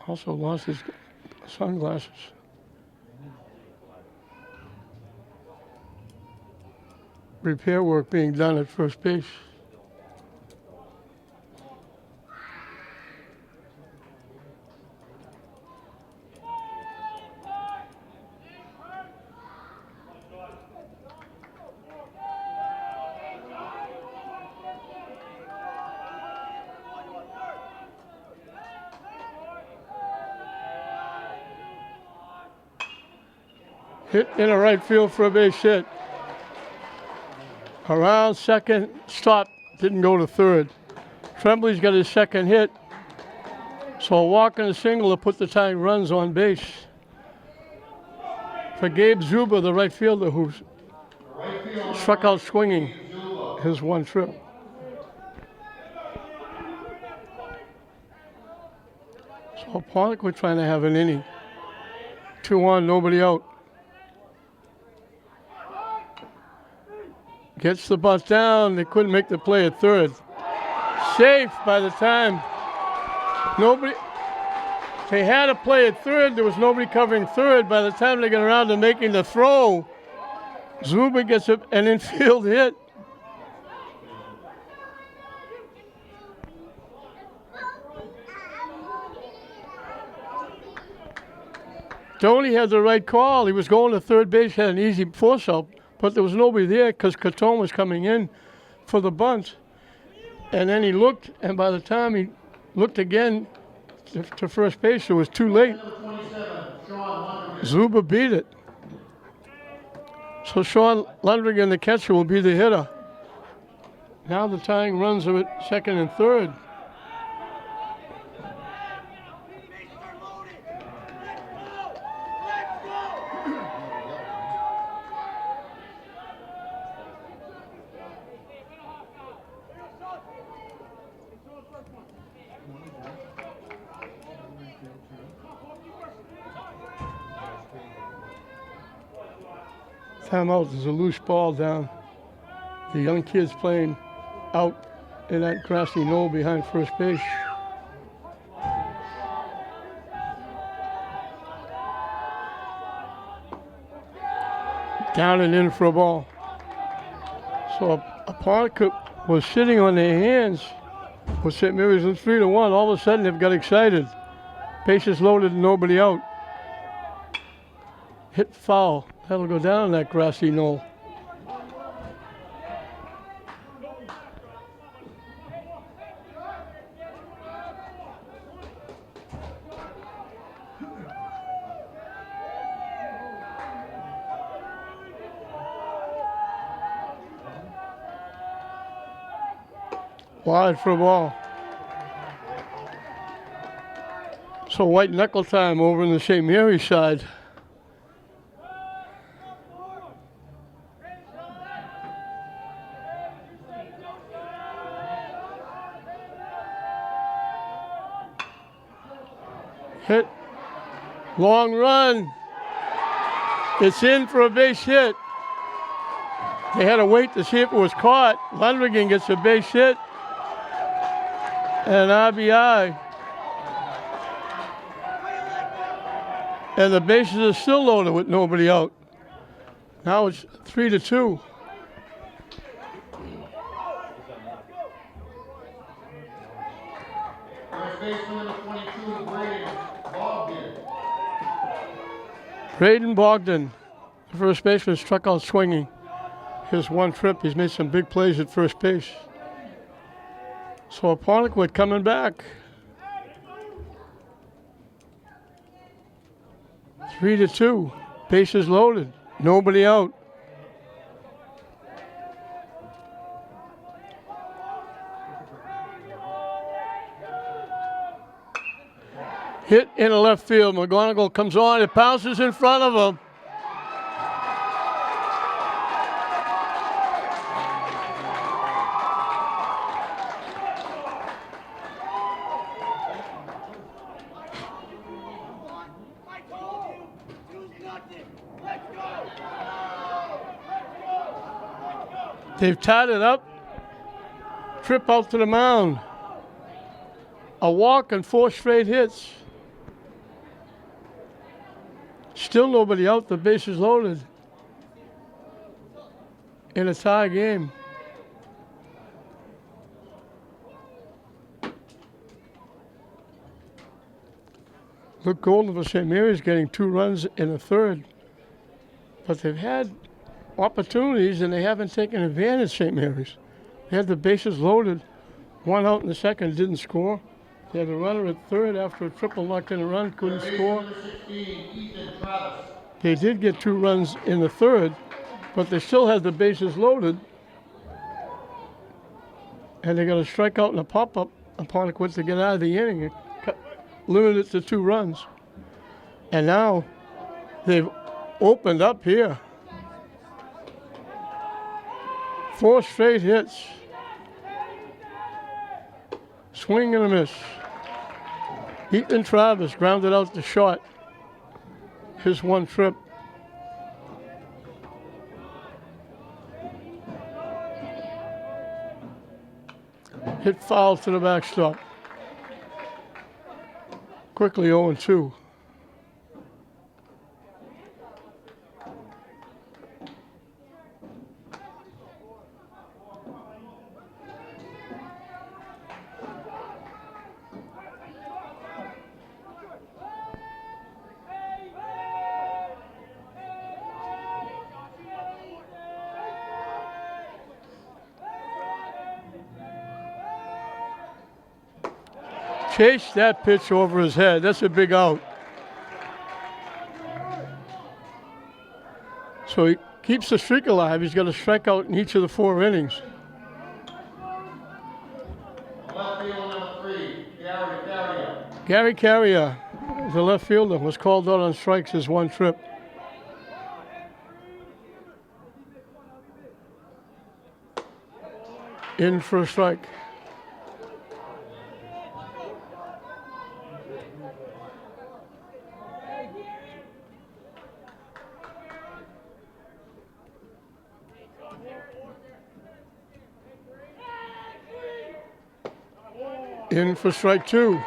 Also lost his sunglasses. Repair work being done at first base. Hit in the right field for a base hit. Around second, stop, didn't go to third. Tremblay's got his second hit. So a walk and a single to put the tying runs on base. For Gabe Zuba, the right fielder, who struck out swinging his one trip. So Apponequet trying to have an inning. 2 on, nobody out. Gets the bunt down. They couldn't make the play at third. Safe by the time. Nobody. They had a play at third. There was nobody covering third. By the time they got around to making the throw, Zuba gets an infield hit. Doney had the right call. He was going to third base, had an easy force out. But there was nobody there because Catone was coming in for the bunt. And then he looked, and by the time he looked again to first base, it was too late. Zuba beat it. So Sean Lundgren, the catcher, will be the hitter. Now the tying runs are at second and third. Timeout. There's a loose ball down. The young kid's playing out in that grassy knoll behind first base. Down and in for a ball. So Apponequet was sitting on their hands with St. Mary's in 3-1. All of a sudden they've got excited. Bases loaded and nobody out. Hit foul. That'll go down that grassy knoll. Wide for a ball. So white knuckle time over in the St. Mary's side. Hit. Long run. It's in for a base hit. They had to wait to see if it was caught. Lundgren gets a base hit. And RBI. And the bases are still loaded with nobody out. Now it's 3-2. First baseman number 22, Braden Bogdan. Braden Bogdan, the first baseman, struck out swinging. His one trip, he's made some big plays at first base. So Apponequet coming back. 3-2. Bases loaded. Nobody out. Hit in the left field. McGonigal comes on. It bounces in front of him. They've tied it up. Trip out to the mound. A walk and 4 straight hits. Still nobody out. The bases loaded. In a tie game. Luke Golden for St. Mary's getting 2 runs in the third. But they've had opportunities and they haven't taken advantage, St. Mary's. They had the bases loaded. 1 out in the second, didn't score. They had a runner at third after a triple knocked in a run, couldn't score. They did get 2 runs in the third, but they still had the bases loaded. And they got a strikeout and a pop-up upon Apponequet to get out of the inning and limit it to 2 runs. And now they've opened up here. 4 straight hits. Swing and a miss. Ethan Travis grounded out the short. His one trip. Hit foul to the backstop. Quickly 0-2. Chased that pitch over his head. That's a big out. So he keeps the streak alive, he's got a strikeout in each of the 4 innings. Left field number 3, Gary Carrier. Gary Carrier, the left fielder, was called out on strikes his 1 trip. In for a strike. In for strike 2.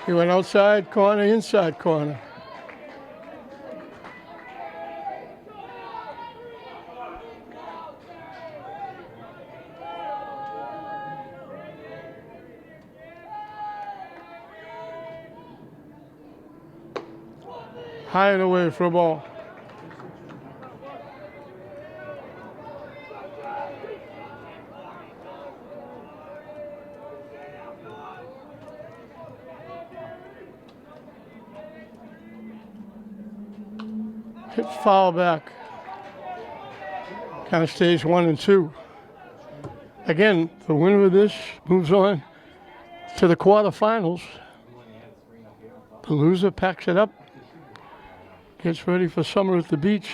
He went outside corner, inside corner. High and away for a ball. Hit foul back. Kind of stays 1 and 2. Again, the winner of this moves on to the quarterfinals. The loser packs it up, gets ready for summer at the beach.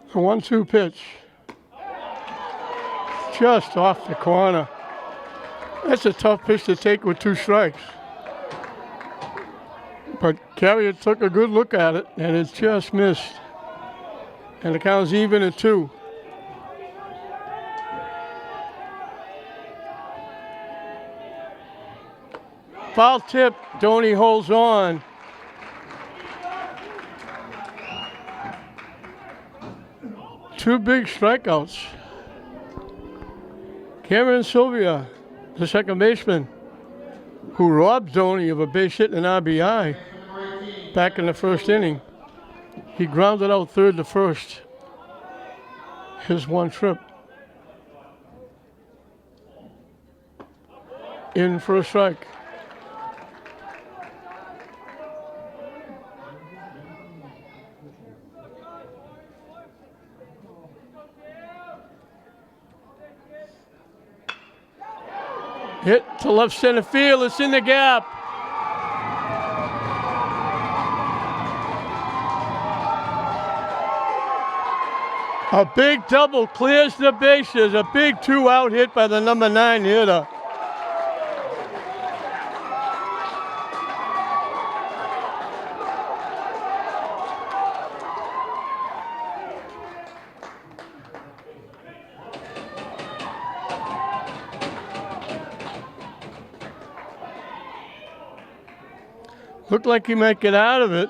The 1-2 pitch. Just off the corner. That's a tough pitch to take with 2 strikes. But Carrier took a good look at it, and it just missed. And the count's even at 2. Foul tip, Doney holds on. Two big strikeouts. Cameron Sylvia, the second baseman, who robbed Doney of a base hit and an RBI back in the first inning. He grounded out third to first. His 1 trip. In for a strike. Hit to left center field. It's in the gap. A big double clears the bases. A big 2-out hit by the number 9 hitter. Looked like he might get out of it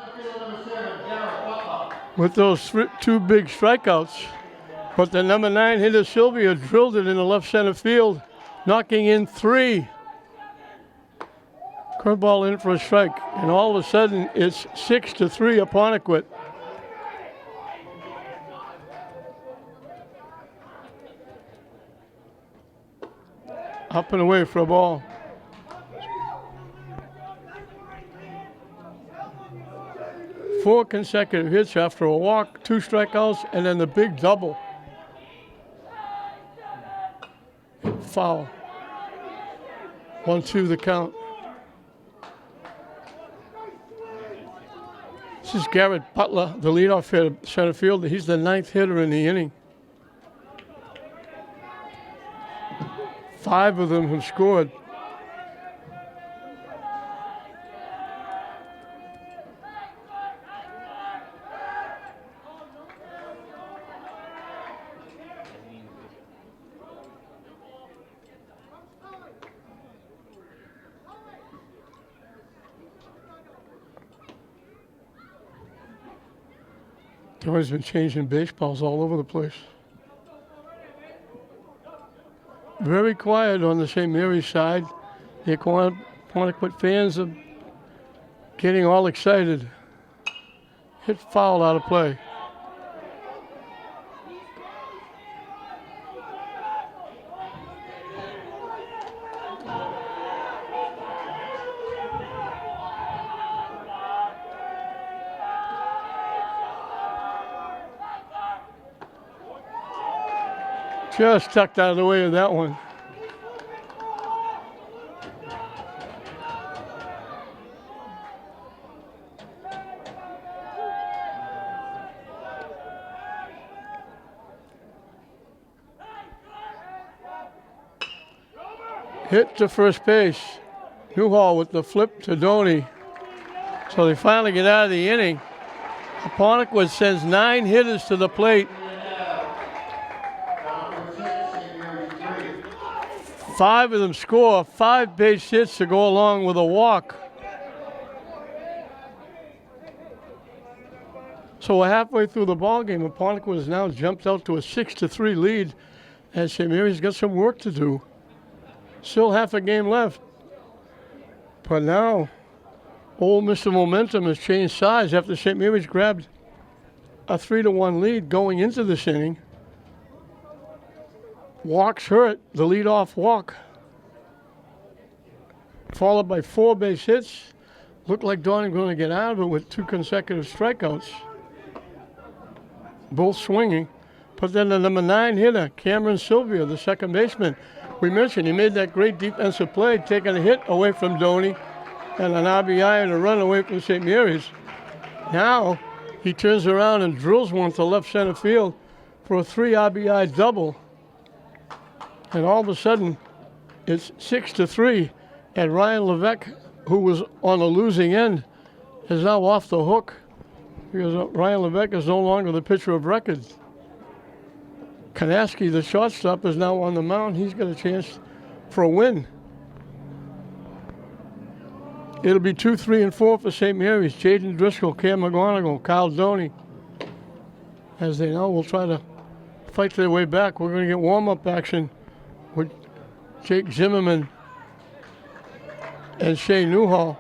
with those 2 big strikeouts. But the number 9 hitter, Sylvia, drilled it in the left center field, knocking in 3. Curveball in for a strike. And all of a sudden, it's 6-3 Apponequet. Up and away for a ball. Four consecutive hits after a walk, 2 strikeouts, and then the big double. Foul. 1-2 the count. This is Garrett Butler, the leadoff hitter, center fielder. He's the 9th hitter in the inning. 5 of them have scored. They've always been changing baseballs all over the place. Very quiet on the St. Mary's side. The Apponequet fans are getting all excited. Hit foul out of play. Just tucked out of the way of that one. Hit to first base. Newhall with the flip to Doney. So they finally get out of the inning. Apponequet sends 9 hitters to the plate. 5 of them score, 5 base hits to go along with a walk. So we're halfway through the ballgame. Apponequet has now jumped out to a 6-3 lead, and St. Mary's got some work to do. Still half a game left. But now, old Mr. Momentum has changed sides after St. Mary's grabbed a 3-1 lead going into this inning. Walks hurt, the leadoff walk, followed by 4 base hits. Looked like Donnie going to get out of it with 2 consecutive strikeouts, both swinging. But then the number 9 hitter, Cameron Sylvia, the second baseman, we mentioned he made that great defensive play, taking a hit away from Doney and an RBI and a run away from St. Mary's. Now he turns around and drills one to left center field for a 3 RBI double. And all of a sudden, it's 6-3, and Ryan Levesque, who was on the losing end, is now off the hook because Ryan Levesque is no longer the pitcher of record. Kanaski, the shortstop, is now on the mound. He's got a chance for a win. It'll be 2, 3, and 4 for St. Mary's. Jaden Driscoll, Cam McGonigal, Kyle Doney, as they now will try to fight their way back. We're going to get warm-up action with Jake Zimmerman and Shea Newhall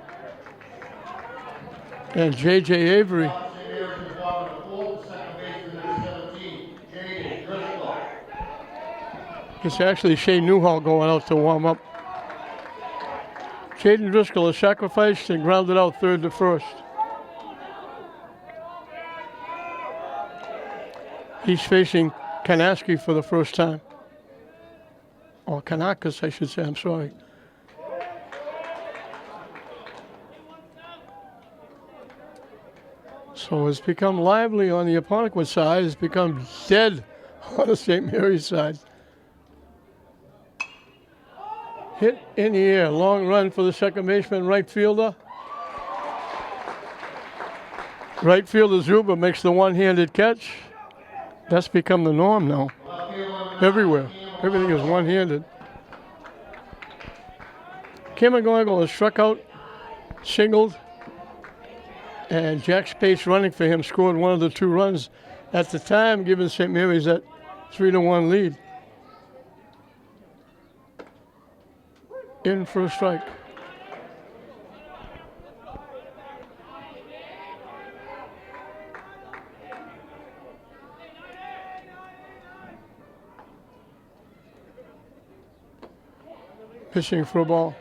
and J.J. Avery. It's actually Shea Newhall going out to warm up. Jaden Driscoll is sacrificed and grounded out third to first. He's facing Kanaski for the first time. Or Kanakas, I should say, I'm sorry. So it's become lively on the Apponequet side. It's become dead on the St. Mary's side. Hit in the air, long run for the second baseman, right fielder. Right fielder Zuber makes the one-handed catch. That's become the norm now. Everywhere. Everything is one-handed. Kim McGonigal has struck out, singled, and Jack Space running for him scored one of the 2 runs at the time, giving St. Mary's that 3-1 lead. In for a strike. Pitching for a ball.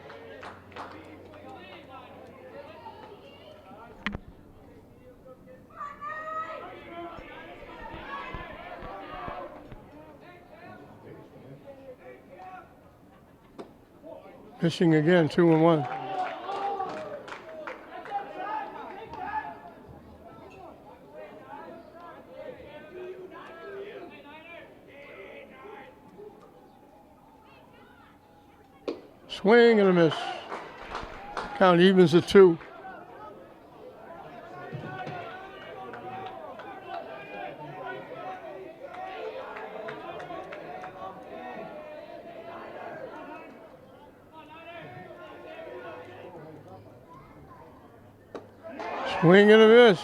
Pitching again, 2-1. Swing and a miss. Count evens at 2. Swing and a miss.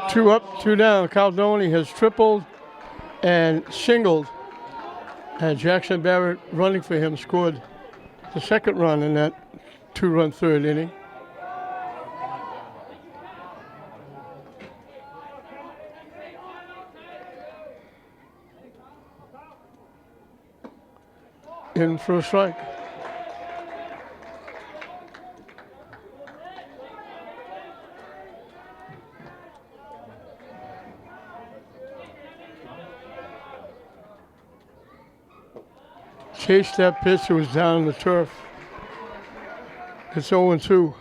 Two up, 2 down. Caldoni has tripled and singled. And Jackson Barrett running for him scored the second run in that 2-run third inning. In for a strike. chased that pitch. It was down on the turf. It's 0-2.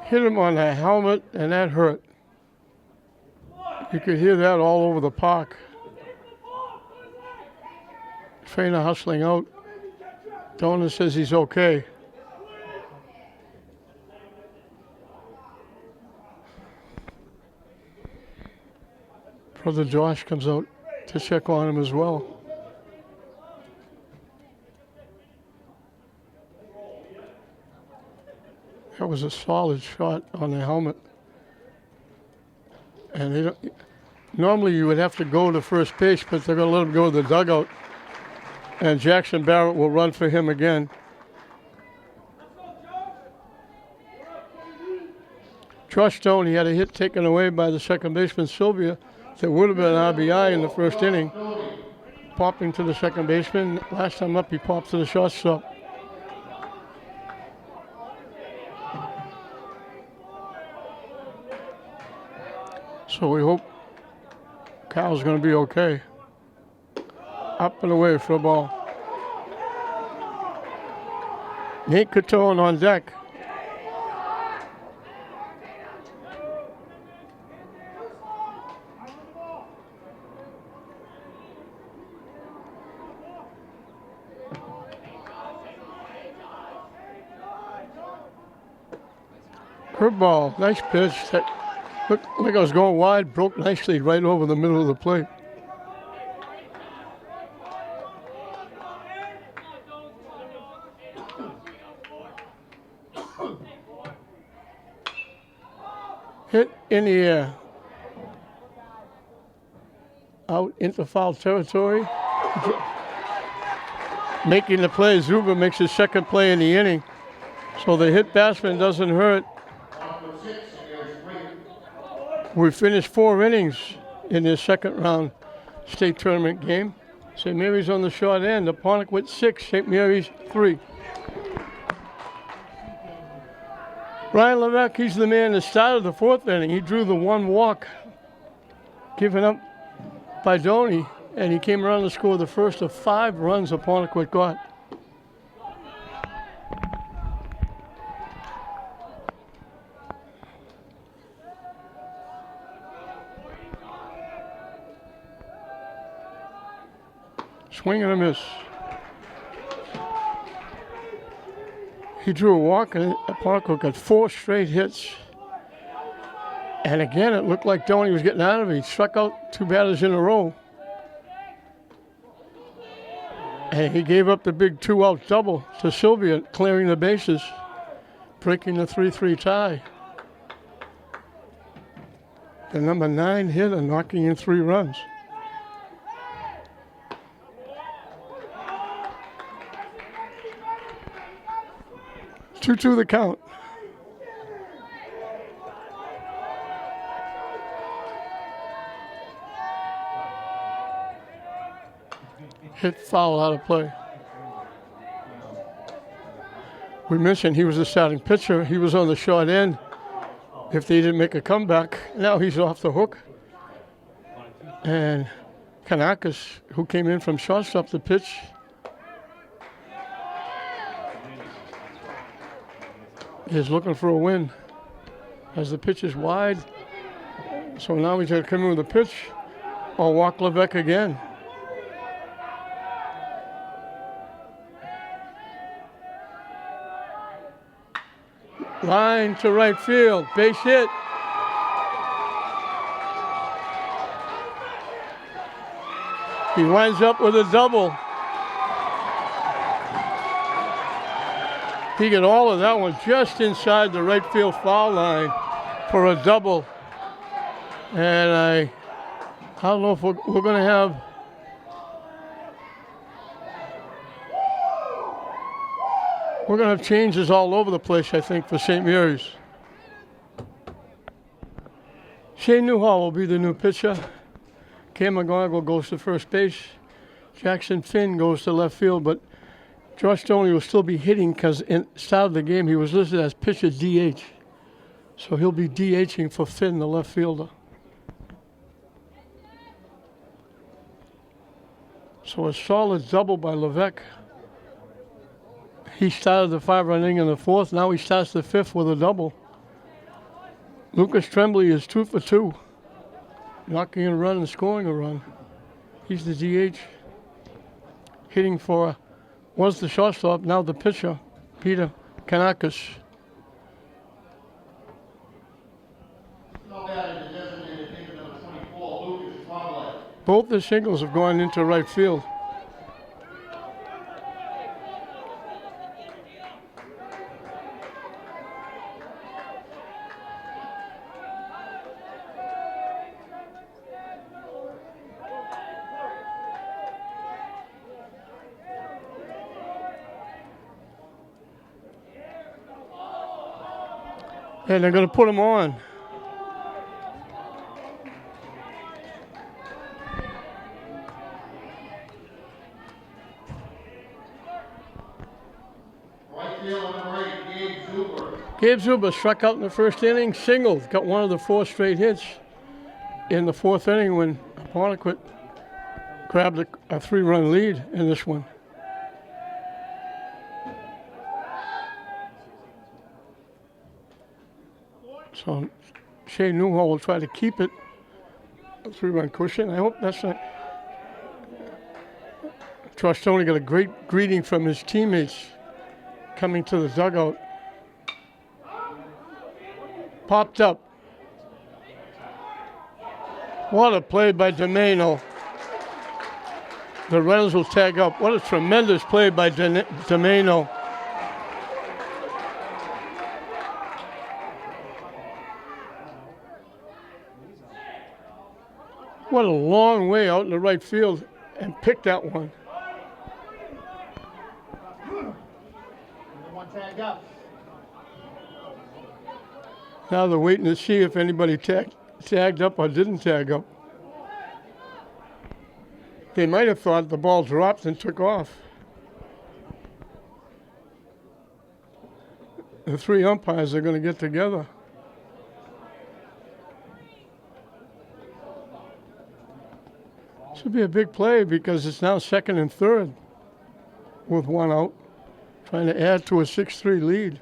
Hit him on the helmet, and that hurt. You could hear that all over the park. Trainer hustling out. Donor says he's okay. Brother Josh comes out to check on him as well. That was a solid shot on the helmet. And they don't, normally you would have to go to first base, but they're going to let him go to the dugout. And Jackson Barrett will run for him again. Josh Stone, he had a hit taken away by the second baseman, Sylvia. That would have been an RBI in the first inning. Popping to the second baseman. Last time up, he popped to the shortstop. So we hope Kyle's going to be okay. Up and away for a ball. Nate Catone on deck. Curveball, nice pitch. That looked like I was going wide, broke nicely right over the middle of the plate. Hit in the air. Out into foul territory. Making the play, Zuber makes his second play in the inning. So the hit batsman doesn't hurt. We finished 4 innings in this second round state tournament game. St. Mary's on the short end. Apponequet 6, St. Mary's 3. Ryan Levesque, he's the man that started the 4th inning. He drew the 1 walk given up by Doney, and he came around to score the first of 5 runs Apponequet got. Swing and a miss. He drew a walk, and Apponequet got 4 straight hits. And again, it looked like Doney was getting out of it. He struck out 2 batters in a row. And he gave up the big 2-out double to Sylvia, clearing the bases, breaking the 3-3 tie. The number 9 hitter knocking in 3 runs. Two the count. Hit foul out of play. We mentioned he was the starting pitcher. He was on the short end. If they didn't make a comeback, now he's off the hook. And Kanakis, who came in from shortstop to pitch, is looking for a win as the pitch is wide. So now he's going to come in with a pitch or walk Levesque again. Line to right field, base hit. He winds up with a double. He got all of that one just inside the right field foul line for a double. And I don't know if we're going to have changes all over the place, I think, for St. Mary's. Shane Newhall will be the new pitcher. Cam McGonigal goes to first base. Jackson Finn goes to left field, but Josh Stoney will still be hitting because in the start of the game he was listed as pitcher DH. So he'll be DHing for Finn, the left fielder. So a solid double by Levesque. He started the 5-run inning in the 4th. Now he starts the 5th with a double. Lucas Tremblay is 2 for 2. Knocking a run and scoring a run. He's the DH. Hitting for, was the shortstop, now the pitcher, Peter Kanakis. Both the singles have gone into right field. And they're going to put him on. Right field number 8, Gabe Zuber. Gabe Zuber struck out in the 1st inning, singled, got one of the 4 straight hits in the 4th inning when Apponequet grabbed a 3-run lead in this one. So Shane Newhall will try to keep it a 3-run cushion. I hope that's not. Josh Stoney got a great greeting from his teammates coming to the dugout. Popped up. What a play by Domeno. The runners will tag up. What a tremendous play by Domeno. What a long way out in the right field and picked that one. One tag up. Now they're waiting to see if anybody tagged up or didn't tag up. They might have thought the ball dropped and took off. The 3 umpires are going to get together. This would be a big play because it's now 2nd and 3rd with 1 out, trying to add to a 6-3 lead.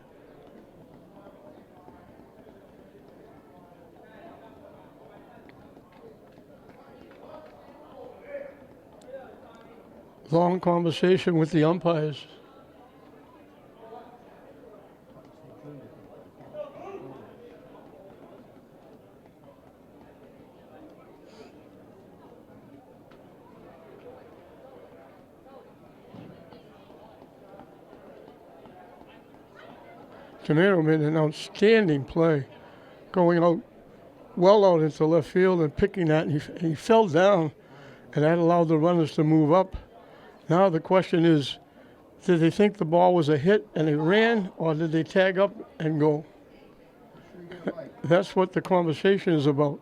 Long conversation with the umpires. Tomero made an outstanding play, going out well out into left field and picking that, and he fell down, and that allowed the runners to move up. Now the question is, did they think the ball was a hit and they ran, or did they tag up and go? That's what the conversation is about.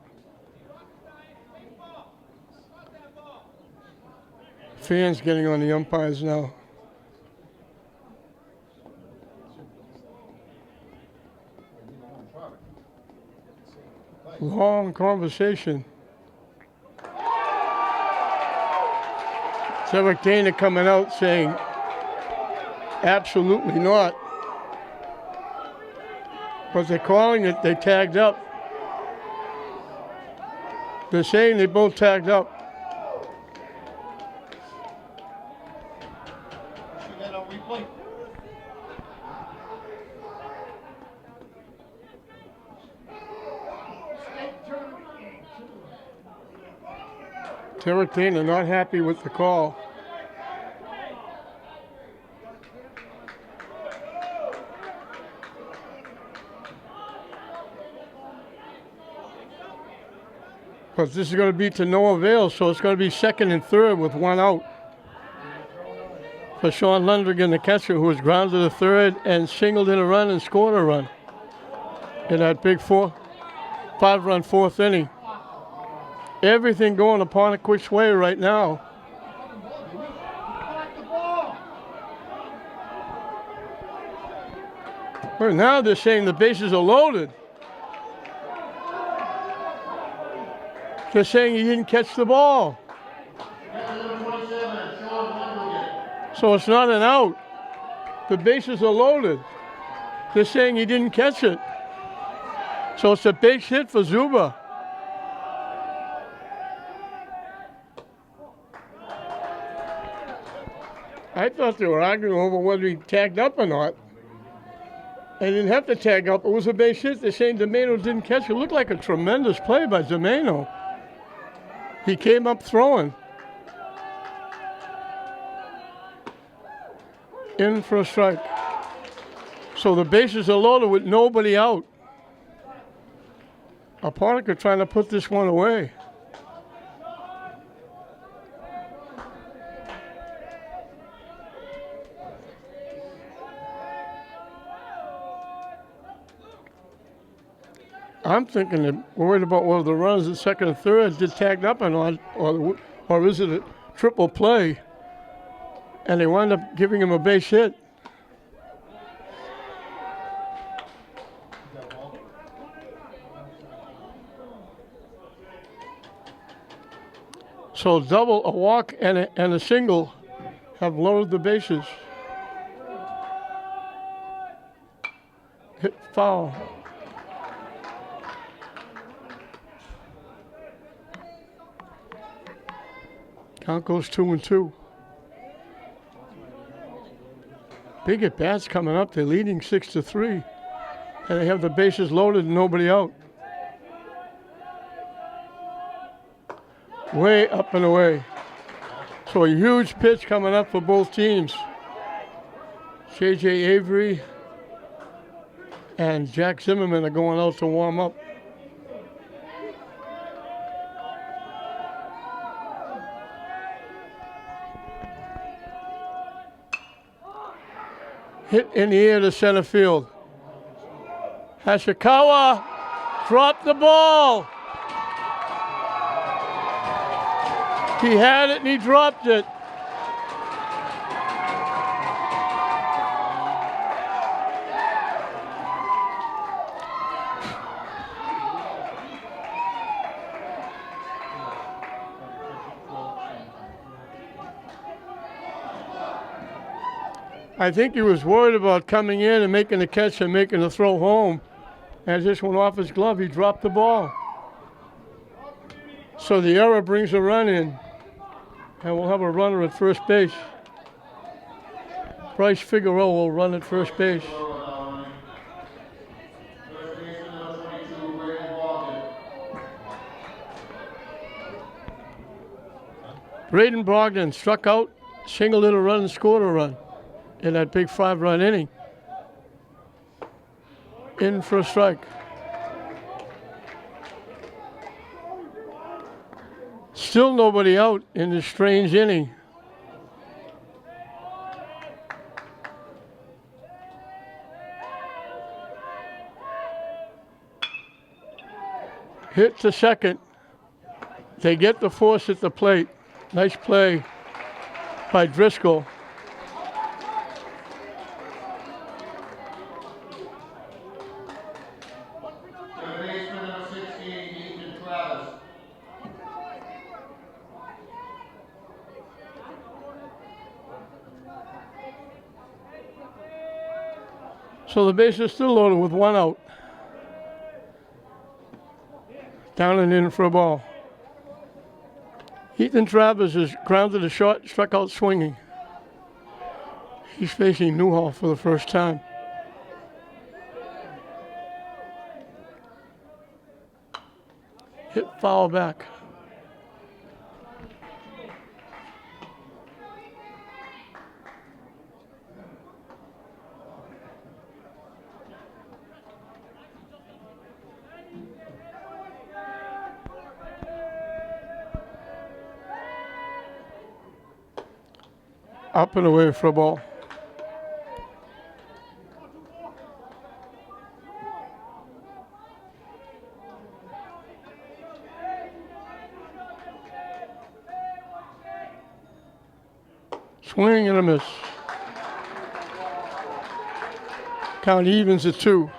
Fans getting on the umpires now. Long conversation. Derek Dana coming out saying, absolutely not. But they're calling it, they tagged up. They're saying they both tagged up. See that on replay? Derek Dana not happy with the call. But this is going to be to no avail, so it's going to be 2nd and 3rd with 1 out. For Sean Lundgren, the catcher, who was grounded to 3rd and singled in a run and scored a run in that big 5-run 4th inning. Everything going Apponequet's way right now. Well, now they're saying the bases are loaded. They're saying he didn't catch the ball. So it's not an out. The bases are loaded. They're saying he didn't catch it. So it's a base hit for Zuba. I thought they were arguing over whether he tagged up or not. They didn't have to tag up. It was a base hit. They're saying Domeno didn't catch it. It looked like a tremendous play by Domeno. He came up throwing. In for a strike. So the bases are loaded with nobody out. Apponequet trying to put this one away. I'm thinking they're worried about whether the runners at second and third did tagged up or not, or is it a triple play? And they wind up giving him a base hit. So double, a walk, and a single have loaded the bases. Hit foul. Count goes 2-2. Big at bats coming up. They're leading 6-3. And they have the bases loaded and nobody out. Way up and away. So a huge pitch coming up for both teams. J.J. Avery and Jack Zimmerman are going out to warm up. Hit in the air to center field. Hashikawa dropped the ball. He had it and he dropped it. I think he was worried about coming in and making the catch and making the throw home. And it just went off his glove. He dropped the ball. So the error brings a run in. And we'll have a runner at first base. Bryce Figueroa will run at first base. Braden Brogdon struck out, singled in a run, and scored a run in that big 5-run inning. In for a strike. Still nobody out in this strange inning. Hit to second. They get the force at the plate. Nice play by Driscoll. So the base is still loaded with one out. Down and in for a ball. Ethan Travers is grounded a short, struck out swinging. He's facing Newhall for the first time. Hit foul back. Up and away for a ball. Swing and a miss. Count evens at 2.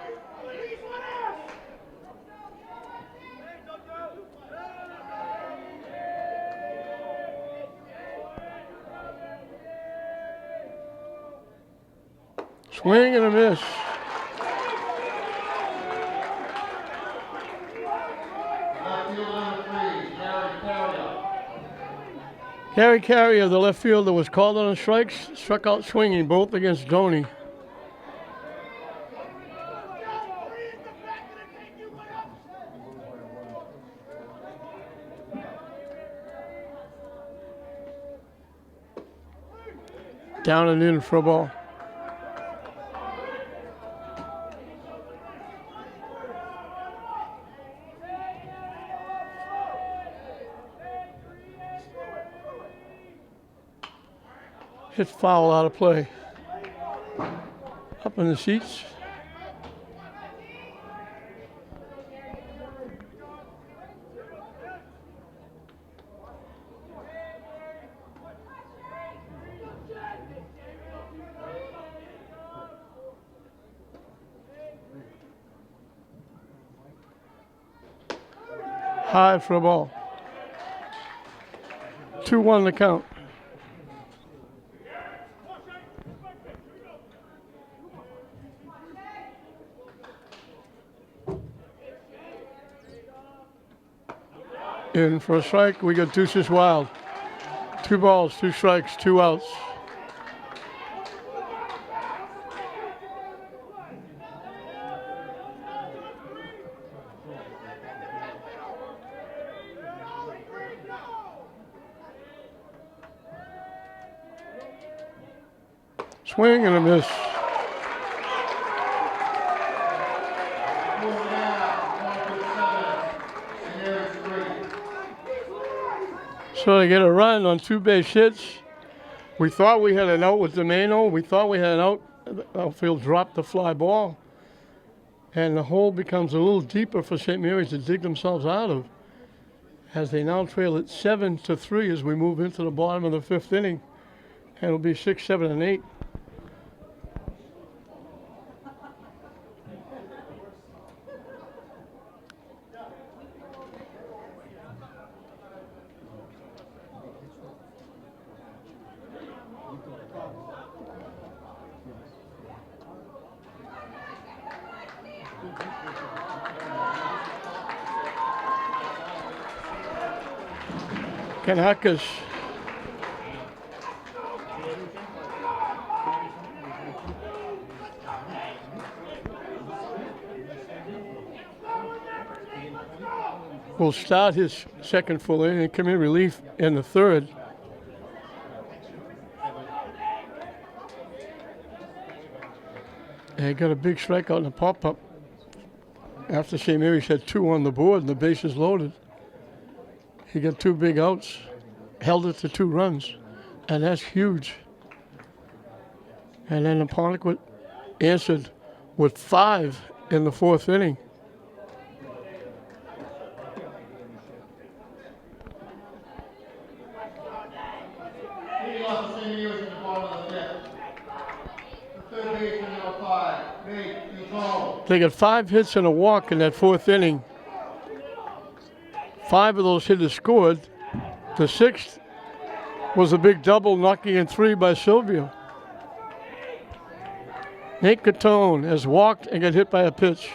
Swing and a miss. Left field number 3, Gary Carrier. Gary Carrier, the left fielder, was called on strikes, struck out swinging, both against Doney. Down and in for a ball. Hit foul out of play. Up in the seats. High for a ball. 2-1 the count. In for a strike, we got Deuces Wild. 2 balls, 2 strikes, 2 outs. Swing and a miss. So they get a run on 2 base hits. We thought we had an out with Domeno. We thought we had an out. The outfield dropped the fly ball. And the hole becomes a little deeper for St. Mary's to dig themselves out of, as they now trail it 7-3 as we move into the bottom of the 5th inning. And it'll be 6, 7, and 8. Kanakis. Will start his second full inning and come in relief in the 3rd. And he got a big strikeout in the pop-up after St. Mary's had 2 on the board and the bases loaded. He got 2 big outs, held it to 2 runs, and that's huge. And then Apponequet answered with 5 in the 4th inning. Leading off the St. Mary's in the bottom of the 5th. The 3rd baseman number 5, Nate Nicole. They got 5 hits and a walk in that 4th inning. 5 of those hitters scored. The 6th was a big double, knocking in 3 by Silvio. Nate Catone has walked and got hit by a pitch.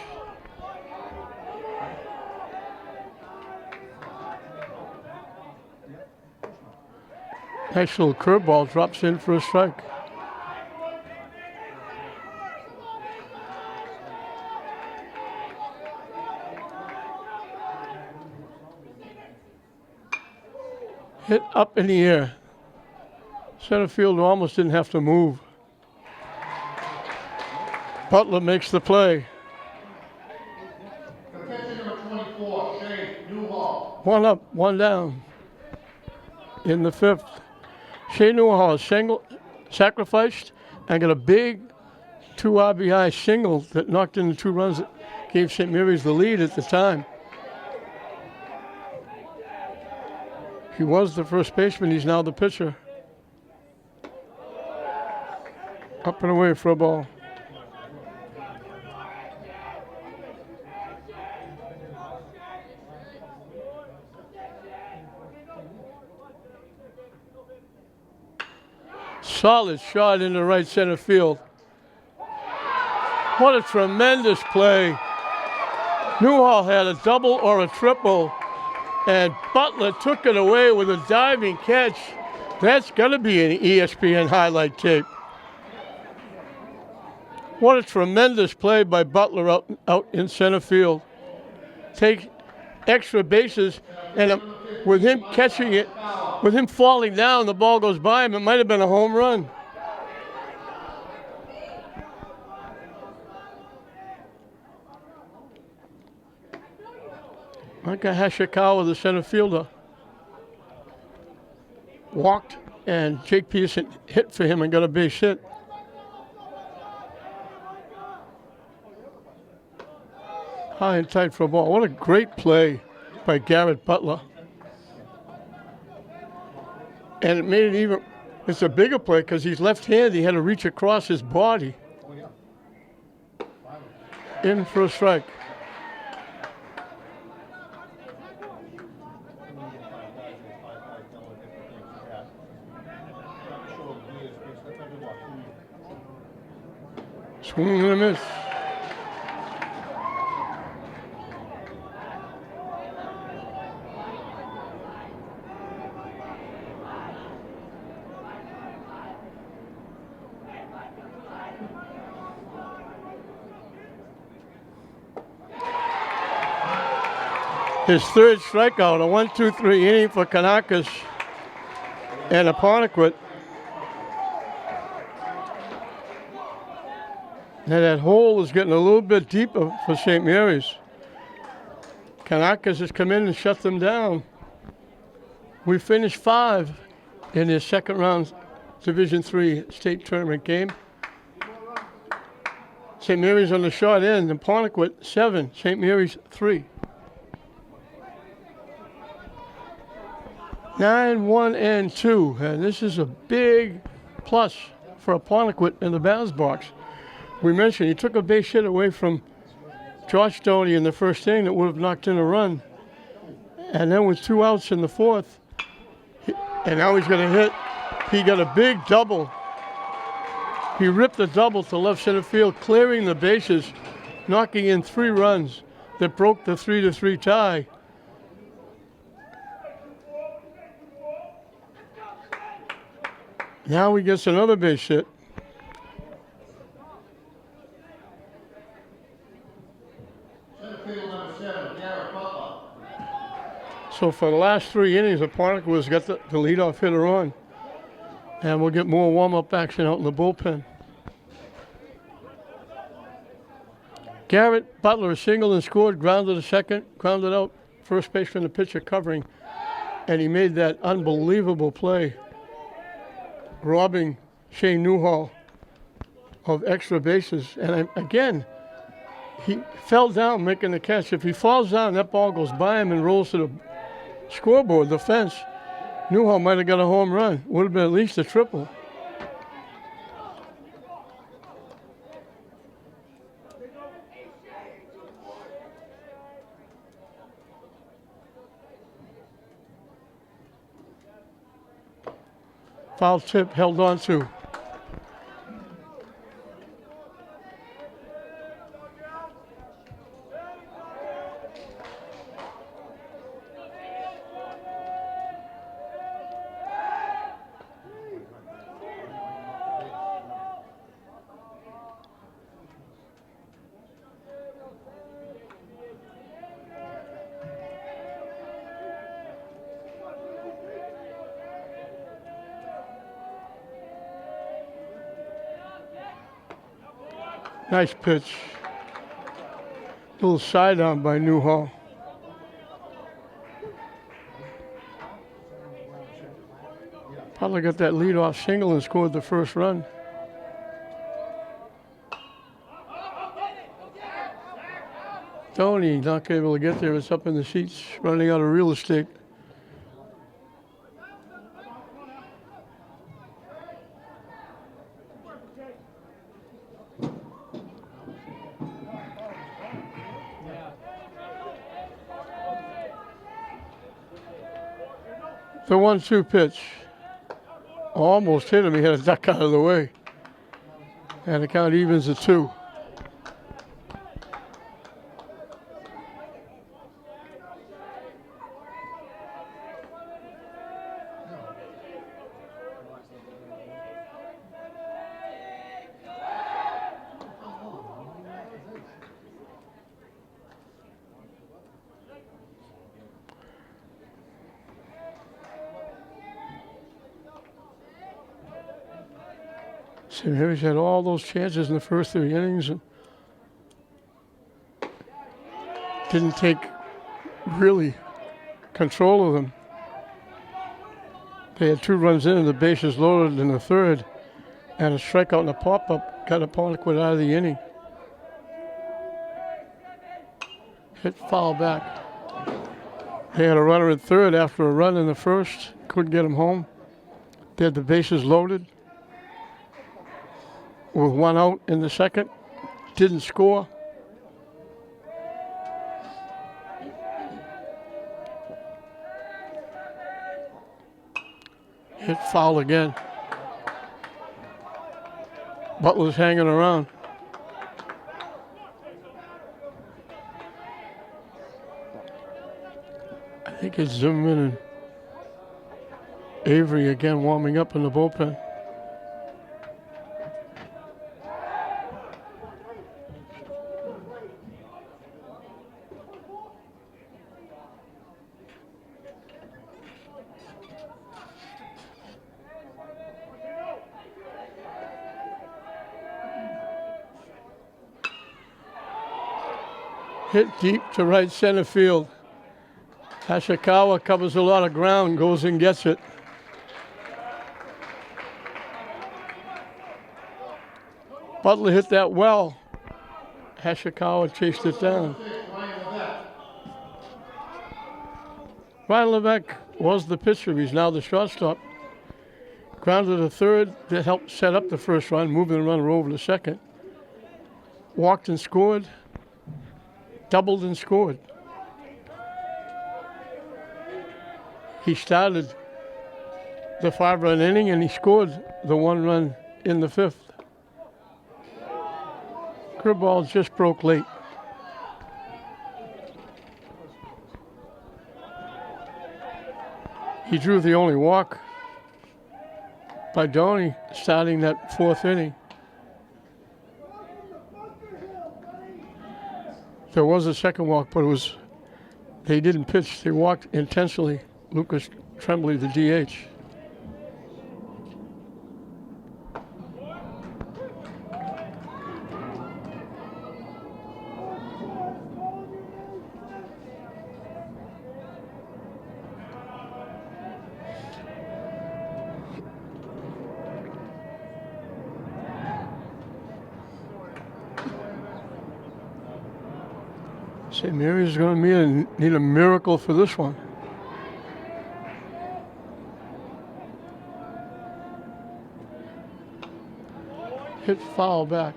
Nice little curveball drops in for a strike. Hit up in the air. Center field almost didn't have to move. Butler makes the play. The pitcher number 24, Shane Newhall. 1 up, 1 down. In the 5th, Shea Newhall sacrificed and got a big 2 RBI single that knocked in the 2 runs that gave St. Mary's the lead at the time. He was the first baseman. He's now the pitcher. Up and away for a ball. solid shot into right center field. What a tremendous play. Newhall had a double or a triple, and Butler took it away with a diving catch. That's got to be an ESPN highlight tape. What a tremendous play by Butler out in center field. Take extra bases, and with him catching it, with him falling down, the ball goes by him. It might have been a home run. Micah Hashikawa, the center fielder, walked, and Jake Peterson hit for him and got a base hit. High and tight for a ball. What a great play by Garrett Butler. And it made it even, it's a bigger play because he's left-handed. He had to reach across his body. In for a strike. Swing and a miss. His third strikeout, a 1-2-3 inning for Kanakis and Apponequet. Now that hole is getting a little bit deeper for St. Mary's. Kanakis has come in and shut them down. We finished 5 in his second round Division III state tournament game. St. Mary's on the short end, and Apponequet 7, St. Mary's 3. 9-1-2, and this is a big plus for Apponequet in the batter's box. We mentioned he took a base hit away from Josh Stoney in the first inning that would have knocked in a run. And then with 2 outs in the fourth, and now he's going to hit. He got a big double. He ripped the double to left center field, clearing the bases, knocking in 3 runs that broke the 3-3 tie. Now he gets another base hit. So for the last 3 innings, Apponequet has got the leadoff hitter on. And we'll get more warm-up action out in the bullpen. Garrett Butler singled and scored, grounded to second, grounded out, first baseman the pitcher covering. And he made that unbelievable play, robbing Shane Newhall of extra bases. And again, he fell down making the catch. If he falls down, that ball goes by him and rolls to the scoreboard, the fence. Newhall might have got a home run. Would have been at least a triple. Foul tip held on to. Nice pitch. Little side arm by Newhall. Probably got that leadoff single and scored the first run. Tony not able to get there. It's up in the seats, running out of real estate. The 1-2 pitch. almost hit him. He had to duck out of the way. And the count evens at 2. St. Mary's had all those chances in the first 3 innings and didn't take really control of them. They had 2 runs in and the bases loaded in the 3rd, and a strikeout and a pop-up got Apponequet out of the inning. Hit foul back. They had a runner at 3rd after a run in the 1st, couldn't get him home. They had the bases loaded with 1 out in the 2nd, didn't score. Hit foul again. Butler's hanging around. I think it's Zimmerman and Avery again warming up in the bullpen. Hit deep to right center field. Hashikawa covers a lot of ground, goes and gets it. Butler hit that well. Hashikawa chased it down. Ryan Levesque was the pitcher. He's now the shortstop. Grounded to 3rd that helped set up the first run, moving the runner over to 2nd. Walked and scored. Doubled and scored. He started the 5-run inning and he scored the 1 run in the 5th. Curveball just broke late. He drew the only walk by Doney starting that 4th inning. There was a second walk, but they didn't pitch. They walked intentionally. Lucas Tremblay, the DH. St. Mary's is going to need a miracle for this one. Hit foul back.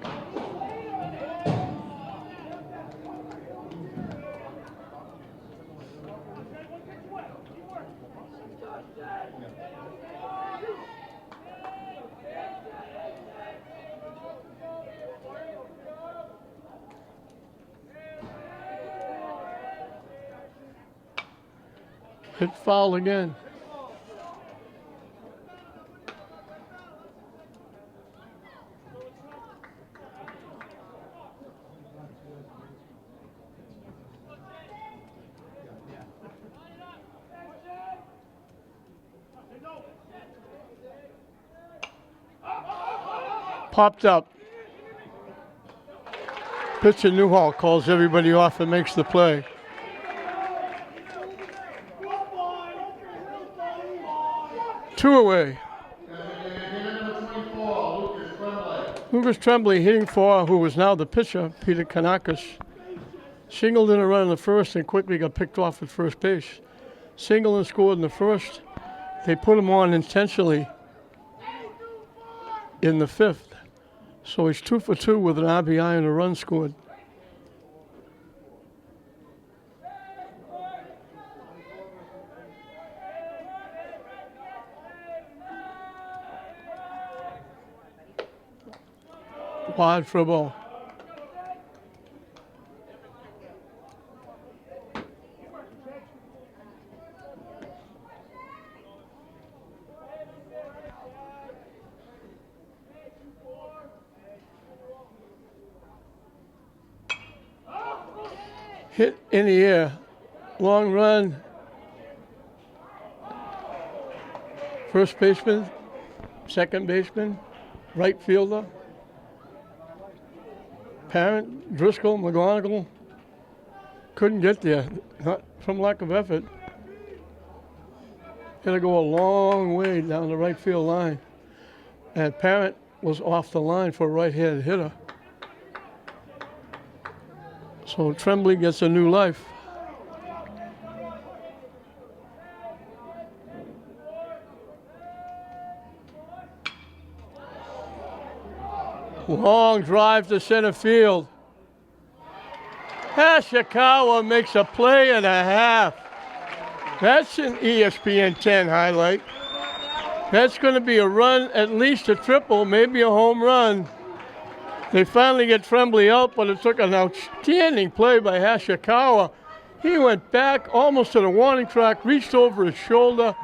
Hit foul again. Popped up. Pitcher Newhall calls everybody off and makes the play. Two away. Lucas Tremblay hitting for who was now the pitcher, Peter Kanakis. Singled in a run in the 1st and quickly got picked off at first base. Singled and scored in the 1st. They put him on intentionally in the 5th. So he's 2 for 2 with an RBI and a run scored. Wide for a ball. Hit in the air. Long run. First baseman, second baseman, right fielder. Parent, Driscoll, McGonigal couldn't get there, not from lack of effort. Had to go a long way down the right field line. And Parent was off the line for a right-handed hitter. So Tremblay gets a new life. Long drive to center field. Hashikawa makes a play and a half. That's an ESPN 10 highlight. That's going to be a run, at least a triple, maybe a home run. They finally get Tremblay out, but it took an outstanding play by Hashikawa. He went back almost to the warning track, reached over his shoulder,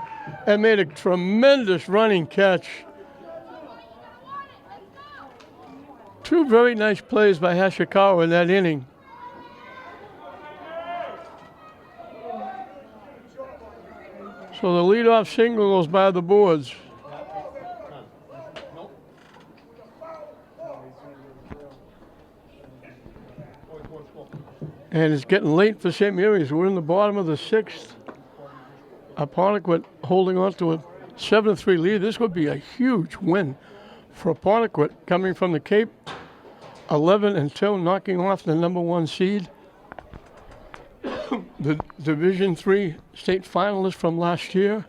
and made a tremendous running catch. Two very nice plays by Hashikawa in that inning. So the leadoff single goes by the boards. And it's getting late for St. Mary's. We're in the bottom of the sixth. Apponequet holding on to a 7-3 lead. This would be a huge win for Apponequet, coming from the Cape, 11-2, knocking off the number 1 seed. The Division III state finalist from last year.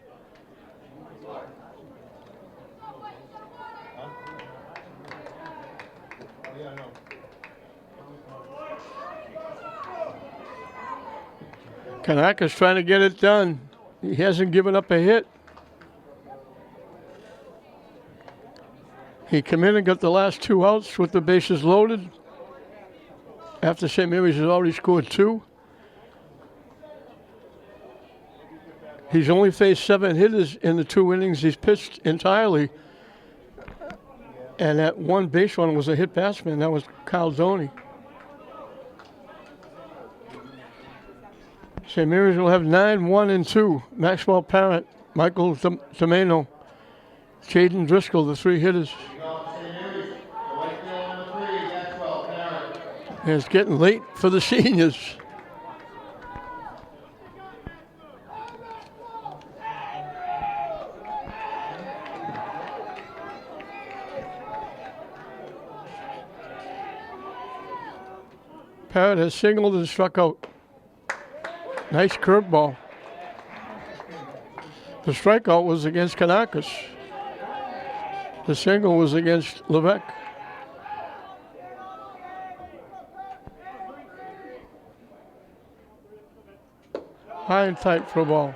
Kanaka's trying to get it done. He hasn't given up a hit. He came in and got the last 2 outs with the bases loaded after St. Mary's has already scored 2. He's only faced 7 hitters in the 2 innings he's pitched entirely. And that one base runner was a hit batsman. That was Caldoni. St. Mary's will have 9-1-2. Maxwell Parent, Michael Tomeno, Jaden Driscoll, the 3 hitters. And it's getting late for the seniors. Parrott has singled and struck out. Nice curveball. The strikeout was against Kanakis. The single was against Levesque. High and tight for a ball.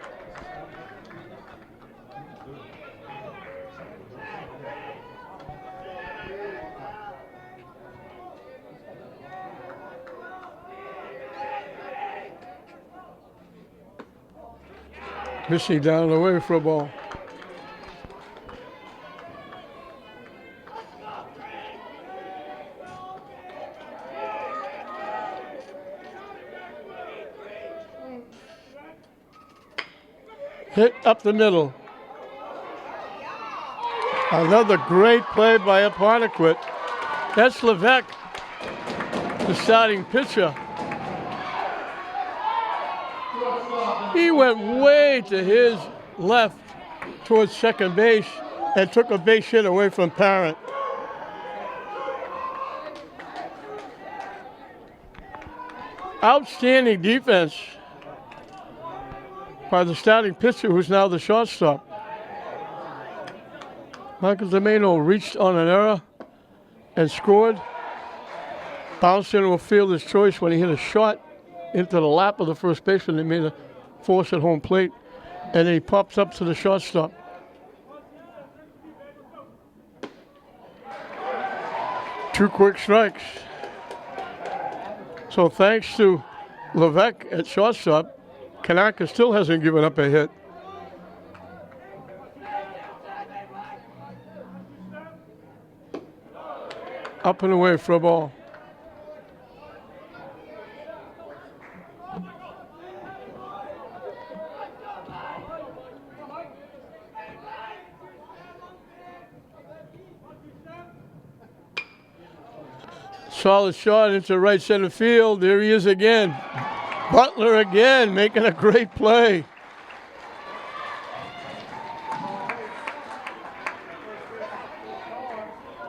Missy down and away for a ball. Hit up the middle. Another great play by Apponequet. That's Levesque, the starting pitcher. He went way to his left towards second base and took a base hit away from Parent. Outstanding defense by the starting pitcher, who's now the shortstop. Michael Domeno reached on an error and scored. Bounced into a fielder's choice when he hit a shot into the lap of the first baseman. They made a force at home plate, and then he pops up to the shortstop. 2 quick strikes. So thanks to Levesque at shortstop, Kanaka still hasn't given up a hit. Up and away for a ball. Solid shot into right center field. There he is again. Butler again making a great play.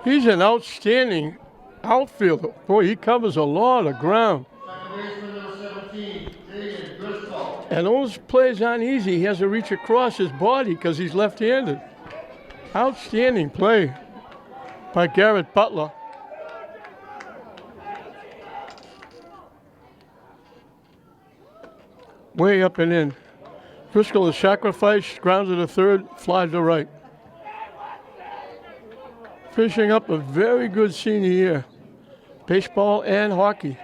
He's an outstanding outfielder. Boy, he covers a lot of ground. And those plays aren't easy. He has to reach across his body because he's left-handed. Outstanding play by Garrett Butler. Way up and in. Driscoll is sacrificed, grounded to third, fly to right. Finishing up a very good senior year. Baseball and hockey.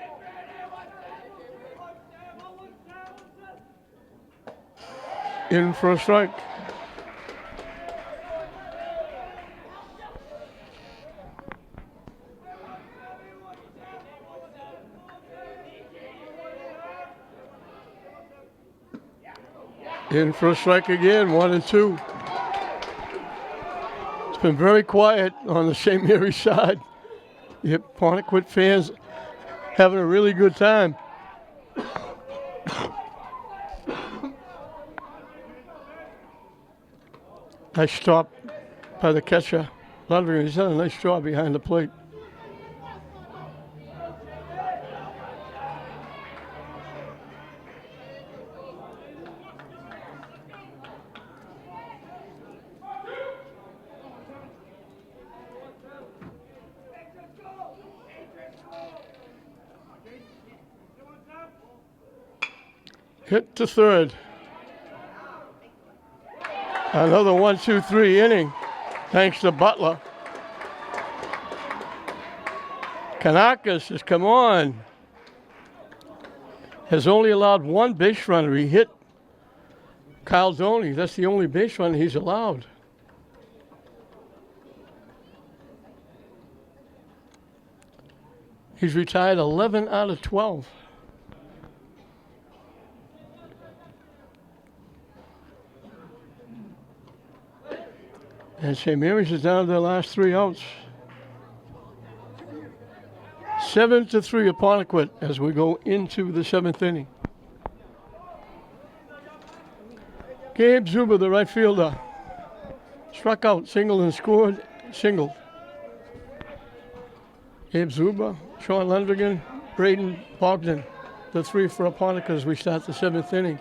In for a strike. In for a strike again, 1-2. It's been very quiet on the St. Mary's side. The Apponequet fans having a really good time. Nice stop by the catcher. Ludwig, he's done a nice job behind the plate. Hit to third. Another 1-2-3 inning, thanks to Butler. Kanakis has come on. Has only allowed one base runner. He hit Kyle Doney. That's the only base runner he's allowed. He's retired 11 out of 12. And St. Mary's is down to their last 3 outs. 7-3 Apponequet as we go into the 7th inning. Gabe Zuber, the right fielder, struck out, singled and scored, singled. Gabe Zuber, Sean Lundgren, Braden Bogdan, the 3 for Apponequet as we start the 7th inning.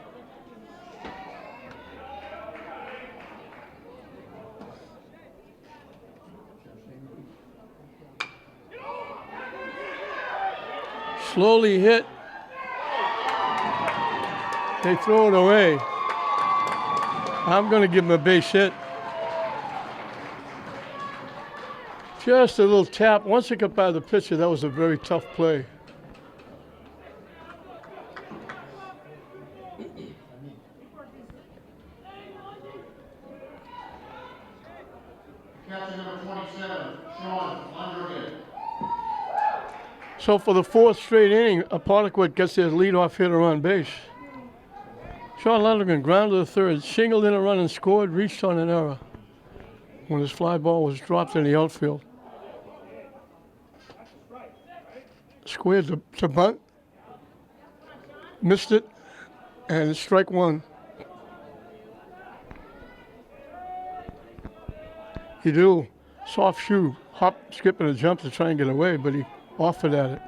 Slowly hit. They throw it away. I'm going to give him a base hit. Just a little tap. Once it got by the pitcher, that was a very tough play. Captain number 27, Sean Lundgren. So for the 4th straight inning, Apponequet gets their leadoff hitter on base. Sean Lundgren grounded to third, singled in a run and scored, reached on an error when his fly ball was dropped in the outfield. Squared to bunt, missed it, and it's strike 1. He do soft shoe, hop, skip, and a jump to try and get away, but he offered at it.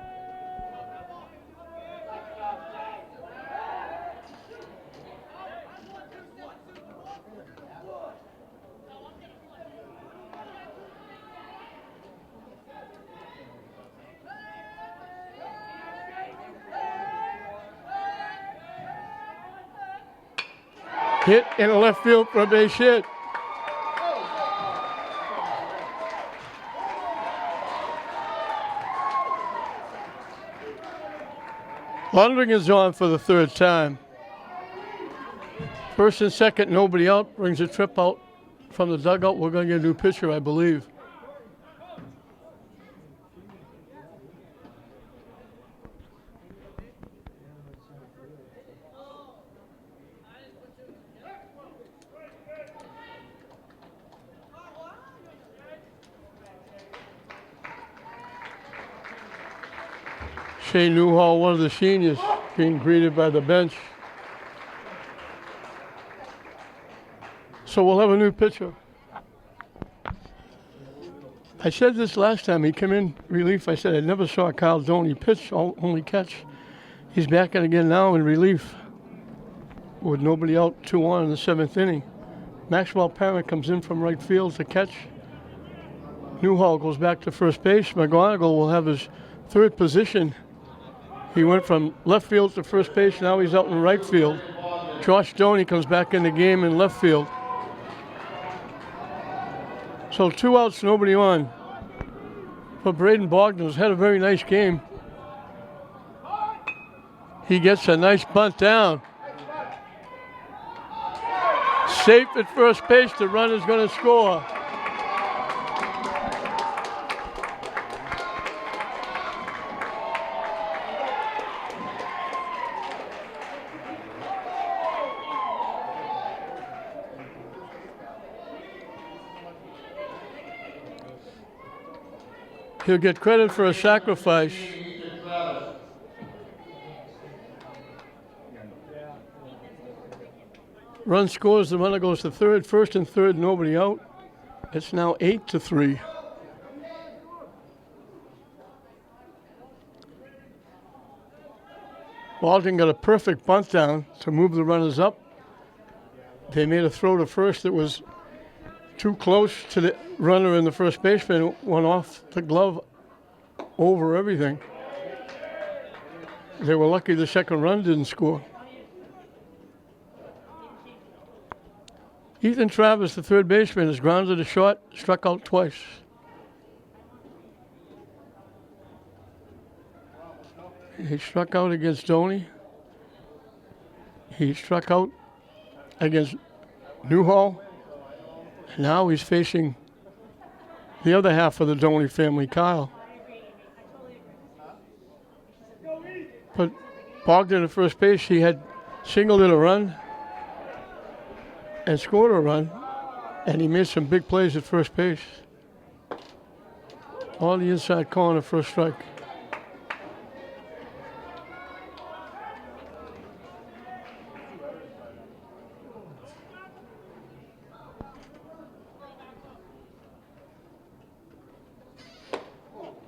Hit in the left field for a base hit. Lundgren's on for the third time. First and second, nobody out. Brings a trip out from the dugout. We're going to get a new pitcher, I believe. Shane Newhall, one of the seniors, being greeted by the bench. So we'll have a new pitcher. I said this last time he came in relief. I said I never saw Kyle Doney pitch, only catch. He's back in again now in relief with nobody out, 2-1 in the 7th inning. Maxwell Parent comes in from right field to catch. Newhall goes back to first base. McGonigal will have his third position. He went from left field to first base. Now he's out in right field. Josh Doney comes back in the game in left field. So 2 outs, nobody on. But Braden Bogdan's had a very nice game. He gets a nice bunt down. Safe at first base. The runner's going to score. He'll get credit for a sacrifice. Run scores, the runner goes to third, first and third, nobody out. It's now 8-3. Walton got a perfect bunt down to move the runners up. They made a throw to first that was too close to the runner and the first baseman. Went off the glove over everything. They were lucky the second run didn't score. Ethan Travis, the third baseman, has grounded a shot, struck out twice. He struck out against Doney. He struck out against Newhall. Now he's facing the other half of the Doney family, Kyle. But Bogdan at first base, he had singled in a run and scored a run, and he made some big plays at first base. On the inside corner, first strike.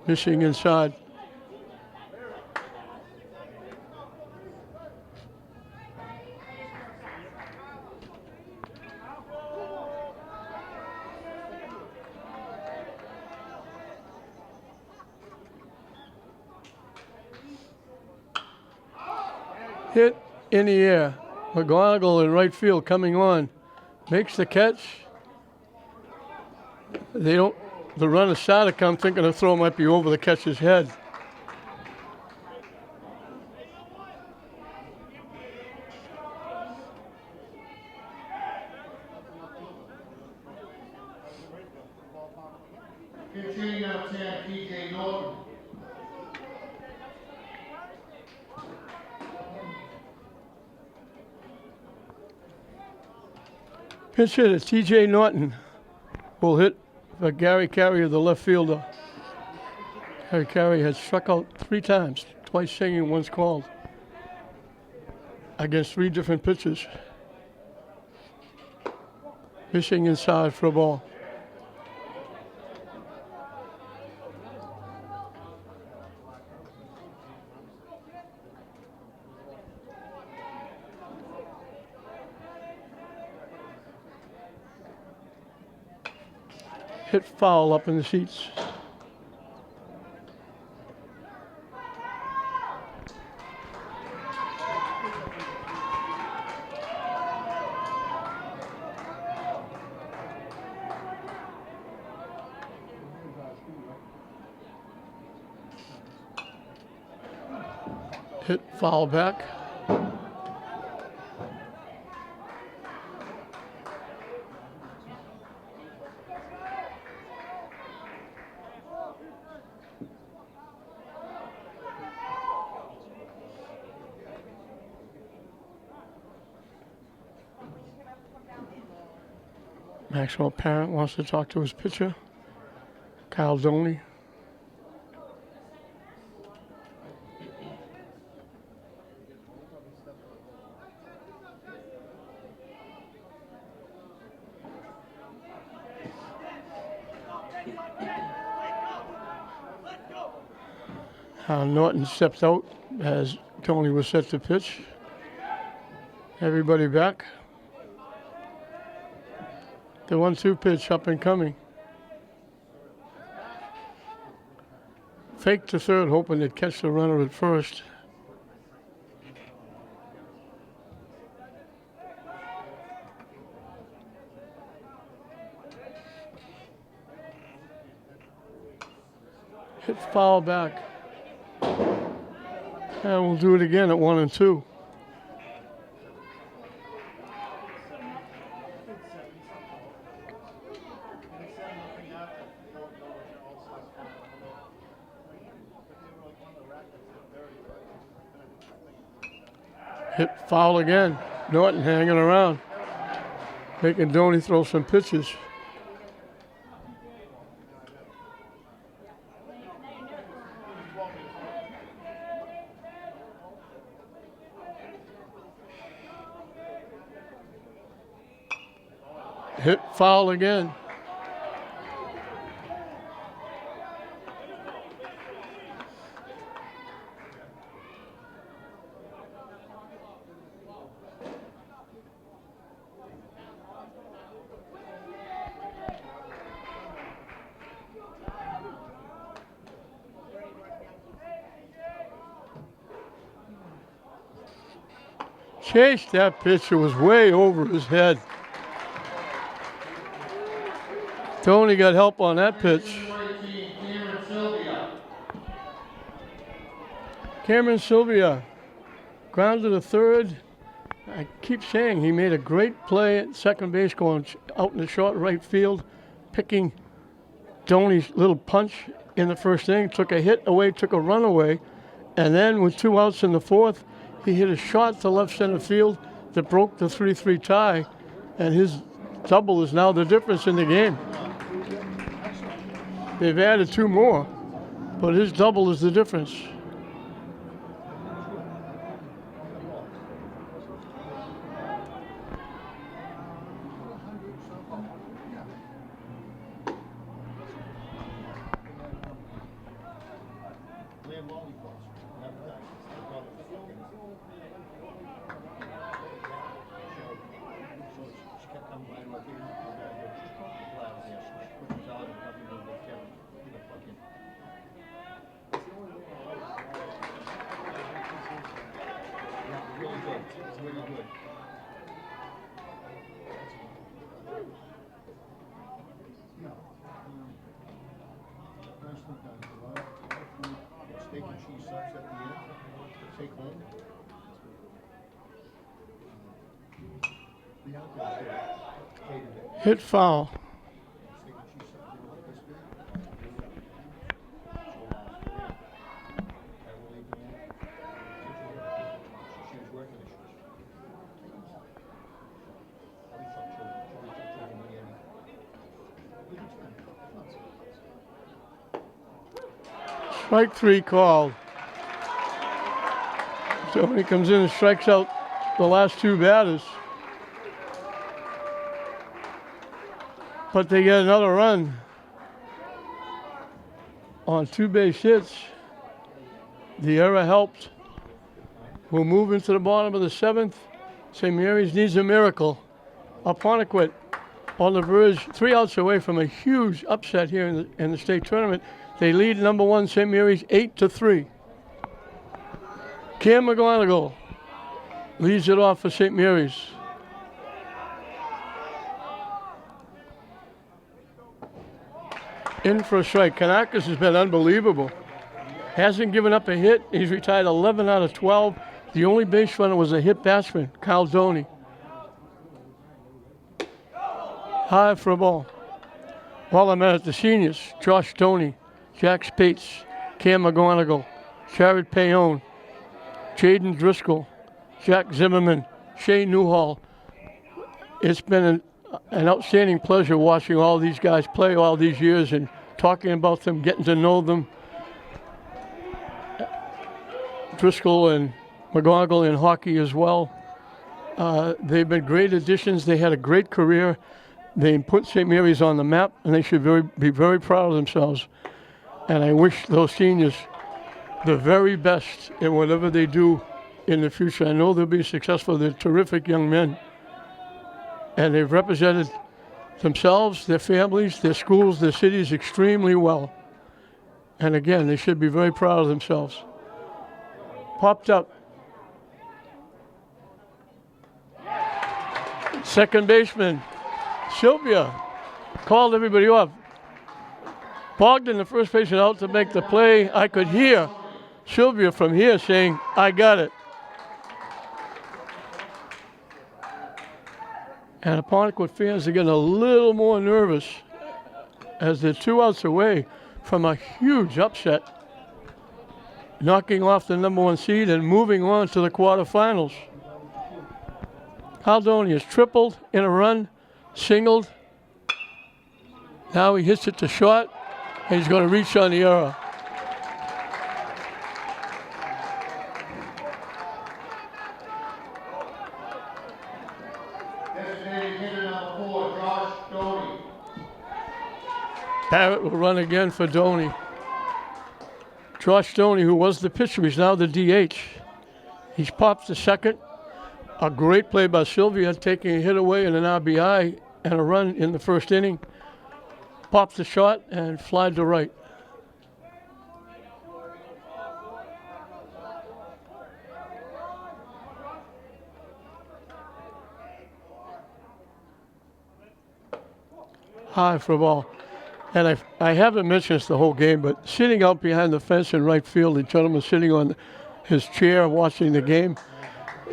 Missing inside. Hit in the air. McGonigal in right field coming on. Makes the catch. The runner started to come thinking the throw might be over the catcher's head. Pitching number 10, TJ Norton. Pitch hitter TJ Norton will hit for Gary Carey, the left fielder. Gary Carey has struck out 3 times, twice singing, once called, against 3 different pitchers. Missing inside for a ball. Hit foul up in the seats. Hit foul back. Maxwell Parent wants to talk to his pitcher, Kyle Doney. Norton stepped out as Tony was set to pitch. Everybody back. The 1-2 pitch up and coming. Fake to third, hoping to catch the runner at first. Hit foul back. And we'll do it again at 1-2. Hit foul again. Norton hanging around, making Doney throw some pitches. Hit foul again. Chased that pitcher, was way over his head. Tony got help on that pitch. Cameron Sylvia grounded to third. I keep saying he made a great play at second base, going out in the short right field, picking Doney's little punch in the first inning. Took a hit away, took a run away, and then with 2 outs in the fourth, he hit a shot to left center field that broke the 3-3 tie, and his double is now the difference in the game. They've added 2 more, but his double is the difference. Hit foul. Strike 3 called. So he comes in and strikes out the last 2 batters. But they get another run on 2 base hits. The error helped. We'll move into the bottom of the 7th. St. Mary's needs a miracle. Apponequet on the verge, 3 outs away from a huge upset here in the state tournament. They lead number 1 St. Mary's 8-3. Cam McGonigal leads it off for St. Mary's. In for a strike. Kanakis has been unbelievable. Hasn't given up a hit. He's retired 11 out of 12. The only base runner was a hit batsman, Kyle Doney. High for a ball. While I'm at it, the seniors, Josh Doney, Jack Spates, Cam McGonigal, Jared Payon, Jaden Driscoll, Jack Zimmerman, Shane Newhall. It's been an outstanding pleasure watching all these guys play all these years and talking about them, getting to know them. Driscoll and McGonigal in hockey as well. They've been great additions. They had a great career. They put St. Mary's on the map, and they should be very proud of themselves. And I wish those seniors the very best in whatever they do in the future. I know they'll be successful. They're terrific young men. And they've represented themselves, their families, their schools, their cities extremely well. And again, they should be very proud of themselves. Popped up. Second baseman, Sylvia, called everybody off. Bogdan, the first baseman, out to make the play. I could hear Sylvia from here saying, I got it. And Apponequet fans are getting a little more nervous as they're 2 outs away from a huge upset, knocking off the #1 seed and moving on to the quarterfinals. Haldoni has tripled in a run, singled. Now he hits it to short, and he's going to reach on the error. Designated hitter number 4, Josh Doney. Barrett will run again for Doney. Josh Doney, who was the pitcher, he's now the DH. He's popped to second. A great play by Sylvia, taking a hit away and an RBI and a run in the first inning. Popped the shot and flied to right. High for a ball. And I haven't mentioned this the whole game, but sitting out behind the fence in right field, the gentleman sitting on his chair watching the game,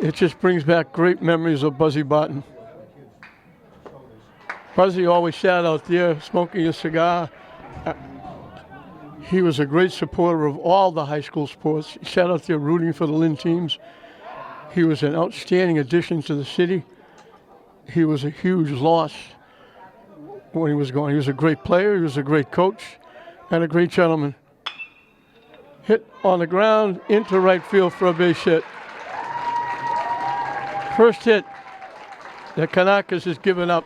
it just brings back great memories of Buzzy Barton. Buzzy always sat out there smoking a cigar. He was a great supporter of all the high school sports. He sat out there rooting for the Lynn teams. He was an outstanding addition to the city. He was a huge loss when he was gone. He was a great player, he was a great coach, and a great gentleman. Hit on the ground into right field for a base hit. First hit that Kanakas has given up.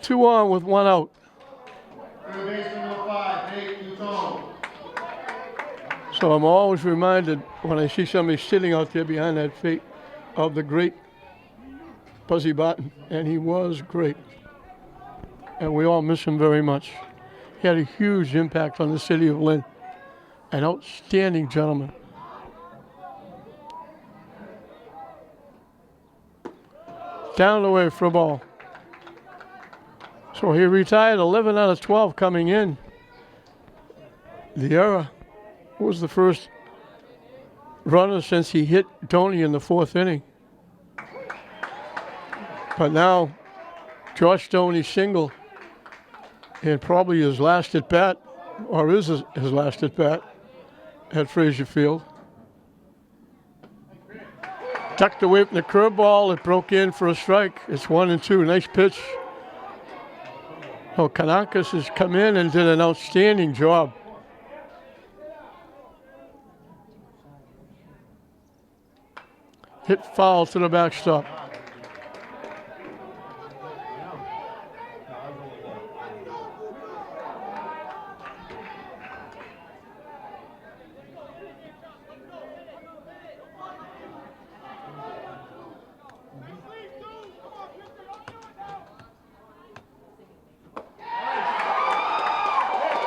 2 on with 1 out. Third baseman number 5, Nate Newton. So I'm always reminded when I see somebody sitting out there behind that fate of the great Buzzy Barton, and he was great. And we all miss him very much. He had a huge impact on the city of Lynn. An outstanding gentleman. Down the way for a ball. So he retired 11 out of 12 coming in. The error was the first runner since he hit Doney in the 4th inning. But now, Josh Doney single, and probably his last at bat, or is his last at bat at Frazier Field. Tucked away from the curveball, it broke in for a strike. It's 1-2, nice pitch. Oh, Kanakas has come in and did an outstanding job. Hit foul to the backstop.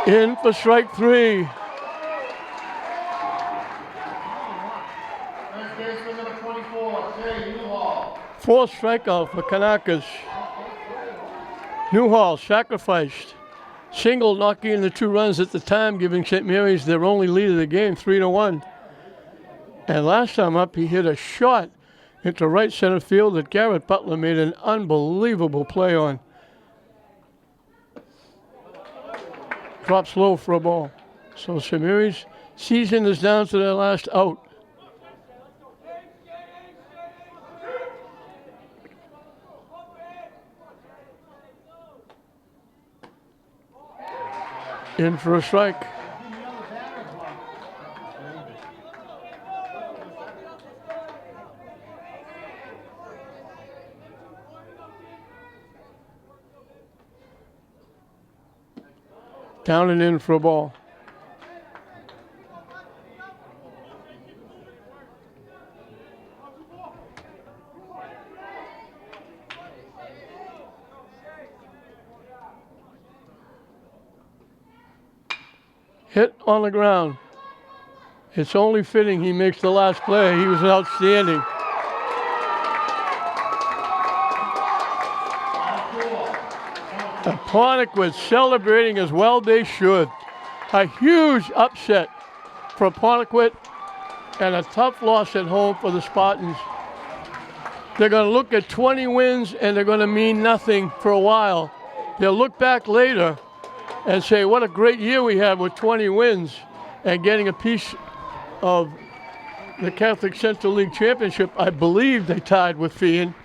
In for strike 3. First baseman number 24, Jay Newhall. 4th strikeout for Kanakas. Newhall sacrificed. single, knocking in the 2 runs at the time, giving St. Mary's their only lead of the game, 3-1. And last time up, he hit a shot into right center field that Garrett Butler made an unbelievable play on. Drops low for a ball. So St. Mary's season is down to their last out. In for a strike. Down and in for a ball. Hit on the ground. It's only fitting he makes the last play. He was outstanding. Apponequet celebrating as well they should. A huge upset for Apponequet and a tough loss at home for the Spartans. They're going to look at 20 wins and they're going to mean nothing for a while. They'll look back later and say, what a great year we had with 20 wins and getting a piece of the Catholic Central League Championship. I believe they tied with Fian.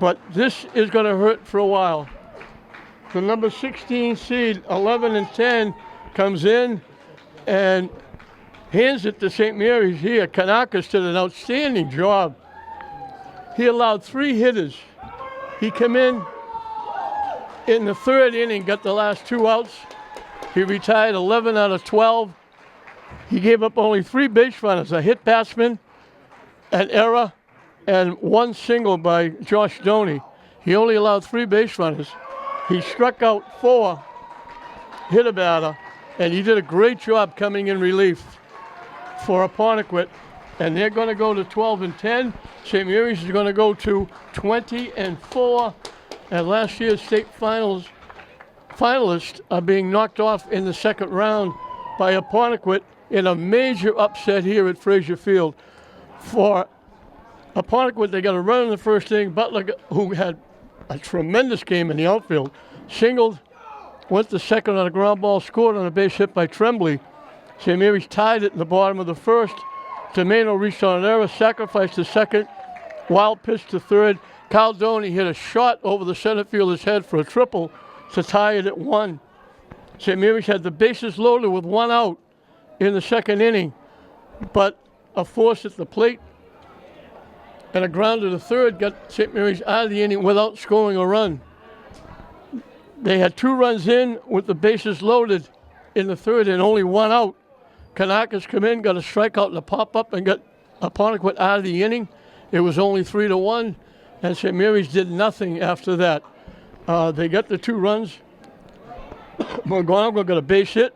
But this is going to hurt for a while. The number 16 seed, 11-10, comes in and hands it to St. Mary's here. Kanakas did an outstanding job. He allowed 3 hitters. He came in the 3rd inning, got the last 2 outs. He retired 11 out of 12. He gave up only 3 base runners, a hit batsman, an error, and 1 single by Josh Doney. He only allowed 3 base runners. He struck out 4, hit a batter, and he did a great job coming in relief for Apponequet. And they're going to go to 12-10. St. Mary's is going to go to 20-4. And last year's state finalists are being knocked off in the 2nd round by Apponequet in a major upset here at Frazier Field. For Apponequet, they got a run in the 1st inning. Butler, who had a tremendous game in the outfield, singled, went to 2nd on a ground ball, scored on a base hit by Tremblay. St. Mary's tied it in the bottom of the 1st. Domeno reached on an error, sacrificed to 2nd, wild pitch to 3rd. Caldoni hit a shot over the center fielder's head for a triple to tie it at 1. St. Mary's had the bases loaded with 1 out in the 2nd inning, but a force at the plate and a ground to the 3rd got St. Mary's out of the inning without scoring a run. They had 2 runs in with the bases loaded in the 3rd and only 1 out. Kanakas come in, got a strikeout and a pop-up and got Apponequet out of the inning. It was only 3-1, and St. Mary's did nothing after that. They got the 2 runs. McGonagall got a base hit.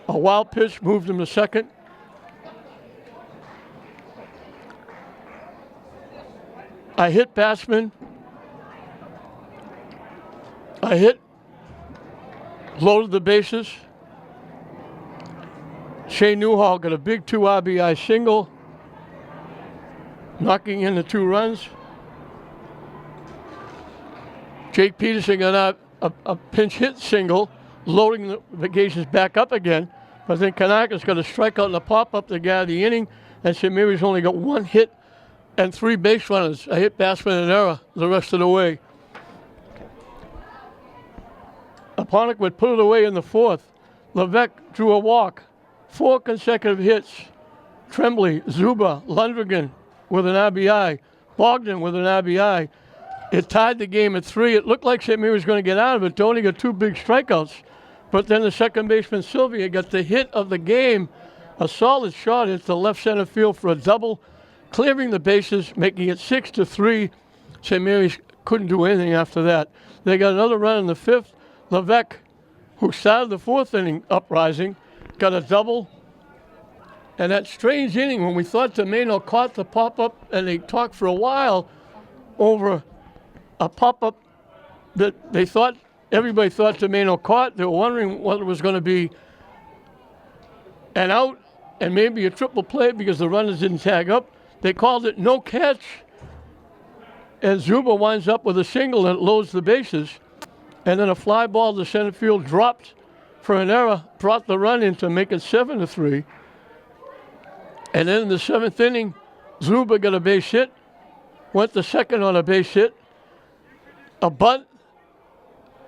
A wild pitch moved him to 2nd. I hit batsman. I hit, loaded the bases. Shane Newhall got a big 2 RBI single, knocking in the 2 runs. Jake Peterson got a pinch hit single, loading the gauges back up again. But then Kanakas got a strikeout and a pop-up to get out of the inning, and St. Mary's only got 1 hit and 3 base runners. A hit batsman and error the rest of the way. Apponequet put it away in the 4th. Levesque drew a walk. 4 consecutive hits. Tremblay, Zuba, Lundgren with an RBI. Bogdan with an RBI. It tied the game at 3. It looked like St. Mary's was going to get out of it. Doney got 2 big strikeouts. But then the second baseman, Sylvia, got the hit of the game. A solid shot into left center field for a double, clearing the bases, making it 6-3. St. Mary's couldn't do anything after that. They got another run in the 5th. Levesque, who started the 4th inning uprising, got a double. And that strange inning when we thought Domeno caught the pop-up, and they talked for a while over a pop-up that they thought everybody thought Domeno caught. They were wondering whether it was going to be an out and maybe a triple play because the runners didn't tag up. They called it no catch, and Zuba winds up with a single and loads the bases. And then a fly ball to center field dropped for an error, brought the run in to make it 7-3. And then in the 7th inning, Zuba got a base hit, went to second on a base hit. A bunt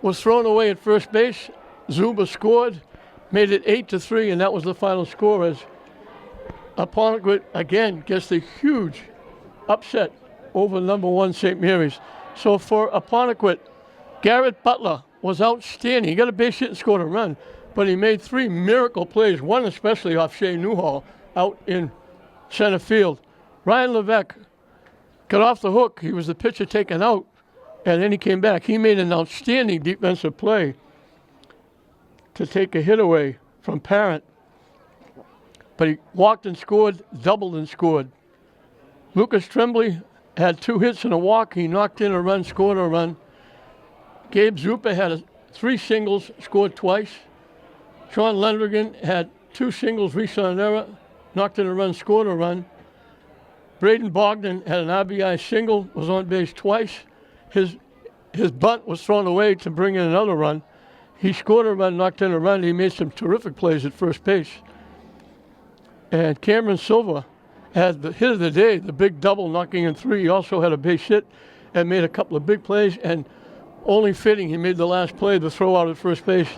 was thrown away at first base. Zuba scored, made it 8-3, and that was the final score as Apponequet again gets the huge upset over number 1 St. Mary's. So for Apponequet, Garrett Butler was outstanding. He got a base hit and scored a run, but he made 3 miracle plays, one especially off Shea Newhall out in center field. Ryan Levesque got off the hook. He was the pitcher taken out, and then he came back. He made an outstanding defensive play to take a hit away from Parent. But he walked and scored, doubled and scored. Lucas Tremblay had 2 hits and a walk. He knocked in a run, scored a run. Gabe Zupa had 3 singles, scored twice. Sean Lendrigan had 2 singles, reached on an error, knocked in a run, scored a run. Braden Bogdan had an RBI single, was on base twice. His bunt was thrown away to bring in another run. He scored a run, knocked in a run. He made some terrific plays at first base. And Cameron Silva had the hit of the day, the big double, knocking in 3. He also had a base hit and made a couple of big plays. And only fitting, he made the last play, the throw out at first base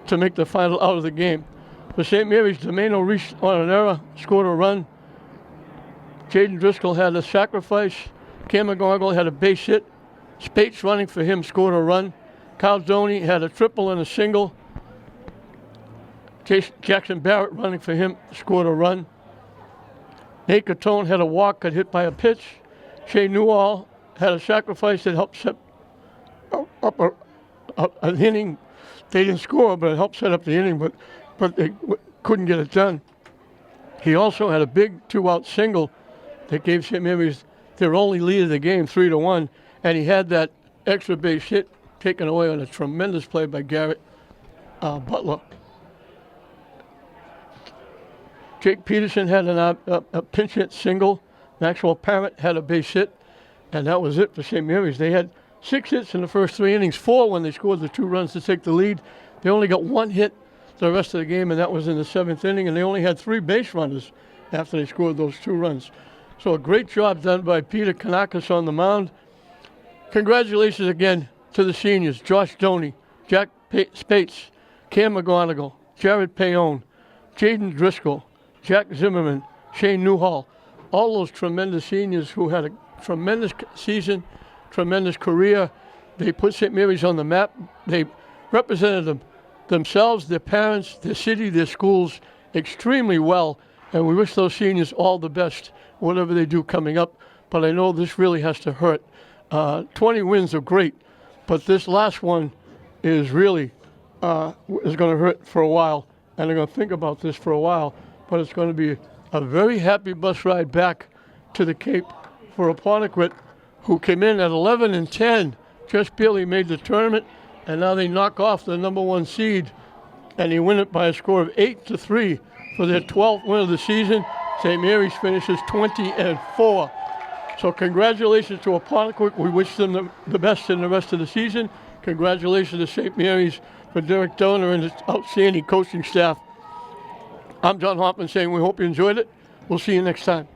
to make the final out of the game. For St. Mary's, Domeno reached on an error, scored a run. Jaden Driscoll had a sacrifice. Cam McGonagall had a base hit. Spates running for him, scored a run. Kyle Doney had a triple and a single. Jackson Barrett running for him, scored a run. Nate Catone had a walk, got hit by a pitch. Shea Newhall had a sacrifice that helped set up an inning. They didn't score, but it helped set up the inning, but they couldn't get it done. He also had a big 2-out single that gave St. Mary's their only lead of the game, 3-1, and he had that extra base hit taken away on a tremendous play by Garrett Butler. Jake Peterson had a pinch hit single. Maxwell Parent had a base hit, and that was it for St. Mary's. They had 6 hits in the first 3 innings, 4 when they scored the 2 runs to take the lead. They only got 1 hit the rest of the game, and that was in the 7th inning, and they only had 3 base runners after they scored those 2 runs. So a great job done by Peter Kanakis on the mound. Congratulations again to the seniors, Josh Doney, Jack Spates, Cam McGonigal, Jared Payon, Jaden Driscoll, Jack Zimmerman, Shane Newhall, all those tremendous seniors who had a tremendous season, tremendous career. They put St. Mary's on the map. They represented themselves, their parents, their city, their schools extremely well, and we wish those seniors all the best, whatever they do coming up. But I know this really has to hurt. 20 wins are great, but this last one is really is going to hurt for a while, and they're going to think about this for a while. But it's going to be a very happy bus ride back to the Cape for Apponequet, who came in at 11-10, just barely made the tournament, and now they knock off the number 1 seed, and they win it by a score of 8-3 for their 12th win of the season. St. Mary's finishes 20-4. So congratulations to Apponequet. We wish them the best in the rest of the season. Congratulations to St. Mary's for Derek Donner and his outstanding coaching staff. I'm John Hoffman saying we hope you enjoyed it. We'll see you next time.